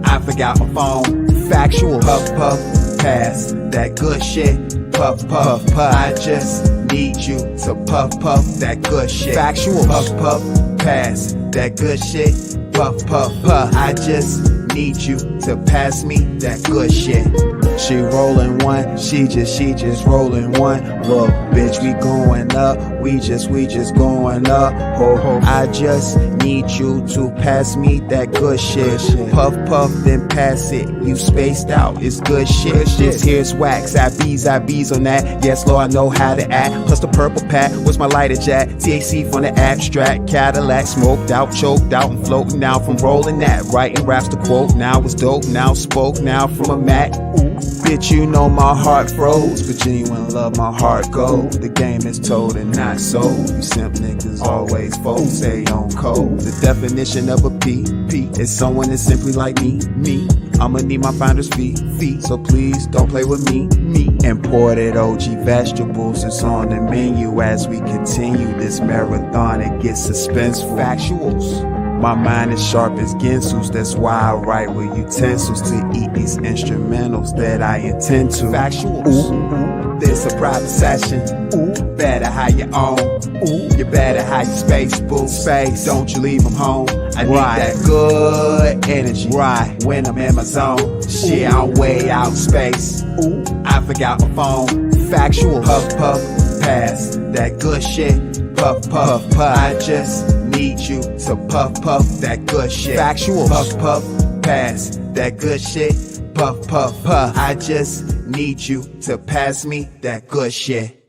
I forgot my phone. Factual, puff, puff, pass that good shit. Puff, puff, puff. I just need you to puff, puff that good shit. Factual, puff, puff, pass that good shit. Puff, puff, puff. I just need you to pass me that good shit. She rolling one, she just rolling one. Look, bitch, we going up, we just going up. Ho, ho. I just need you to pass me that good shit. Puff, puff, then pass it. You spaced out, it's good shit. This here's wax, I bees on that. Yes, Lord, I know how to act. Plus the purple pack, what's my lighter jack? THC from the abstract, Cadillac, smoked out, choked out, and floating now from rolling that. Writing raps to quote, now it's dope, now spoke, now from a Mac. Bitch, you know my heart froze, but genuine love my heart gold. The game is told and not sold. You simp niggas always fold, stay on code. The definition of a P is someone that's simply like me. I'ma need my finder's fee, so please don't play with me. Imported OG vegetables, it's on the menu as we continue this marathon. It gets suspenseful. Factuals. My mind is sharp as Ginsu's, that's why I write with utensils to eat these instrumentals that I intend to. Factuals. This a private session. Better hide your own. You better hide your space, boo. Space, don't you leave them home. I need that good energy, when I'm in my zone. Shit, I'm way out space. I forgot my phone. Factual, puff, puff, pass that good shit. Puff, puff, puff. I just need you to puff, puff that good shit. Factual, puff, puff, pass that good shit. Puff, puff, puff. I just need you to pass me that good shit.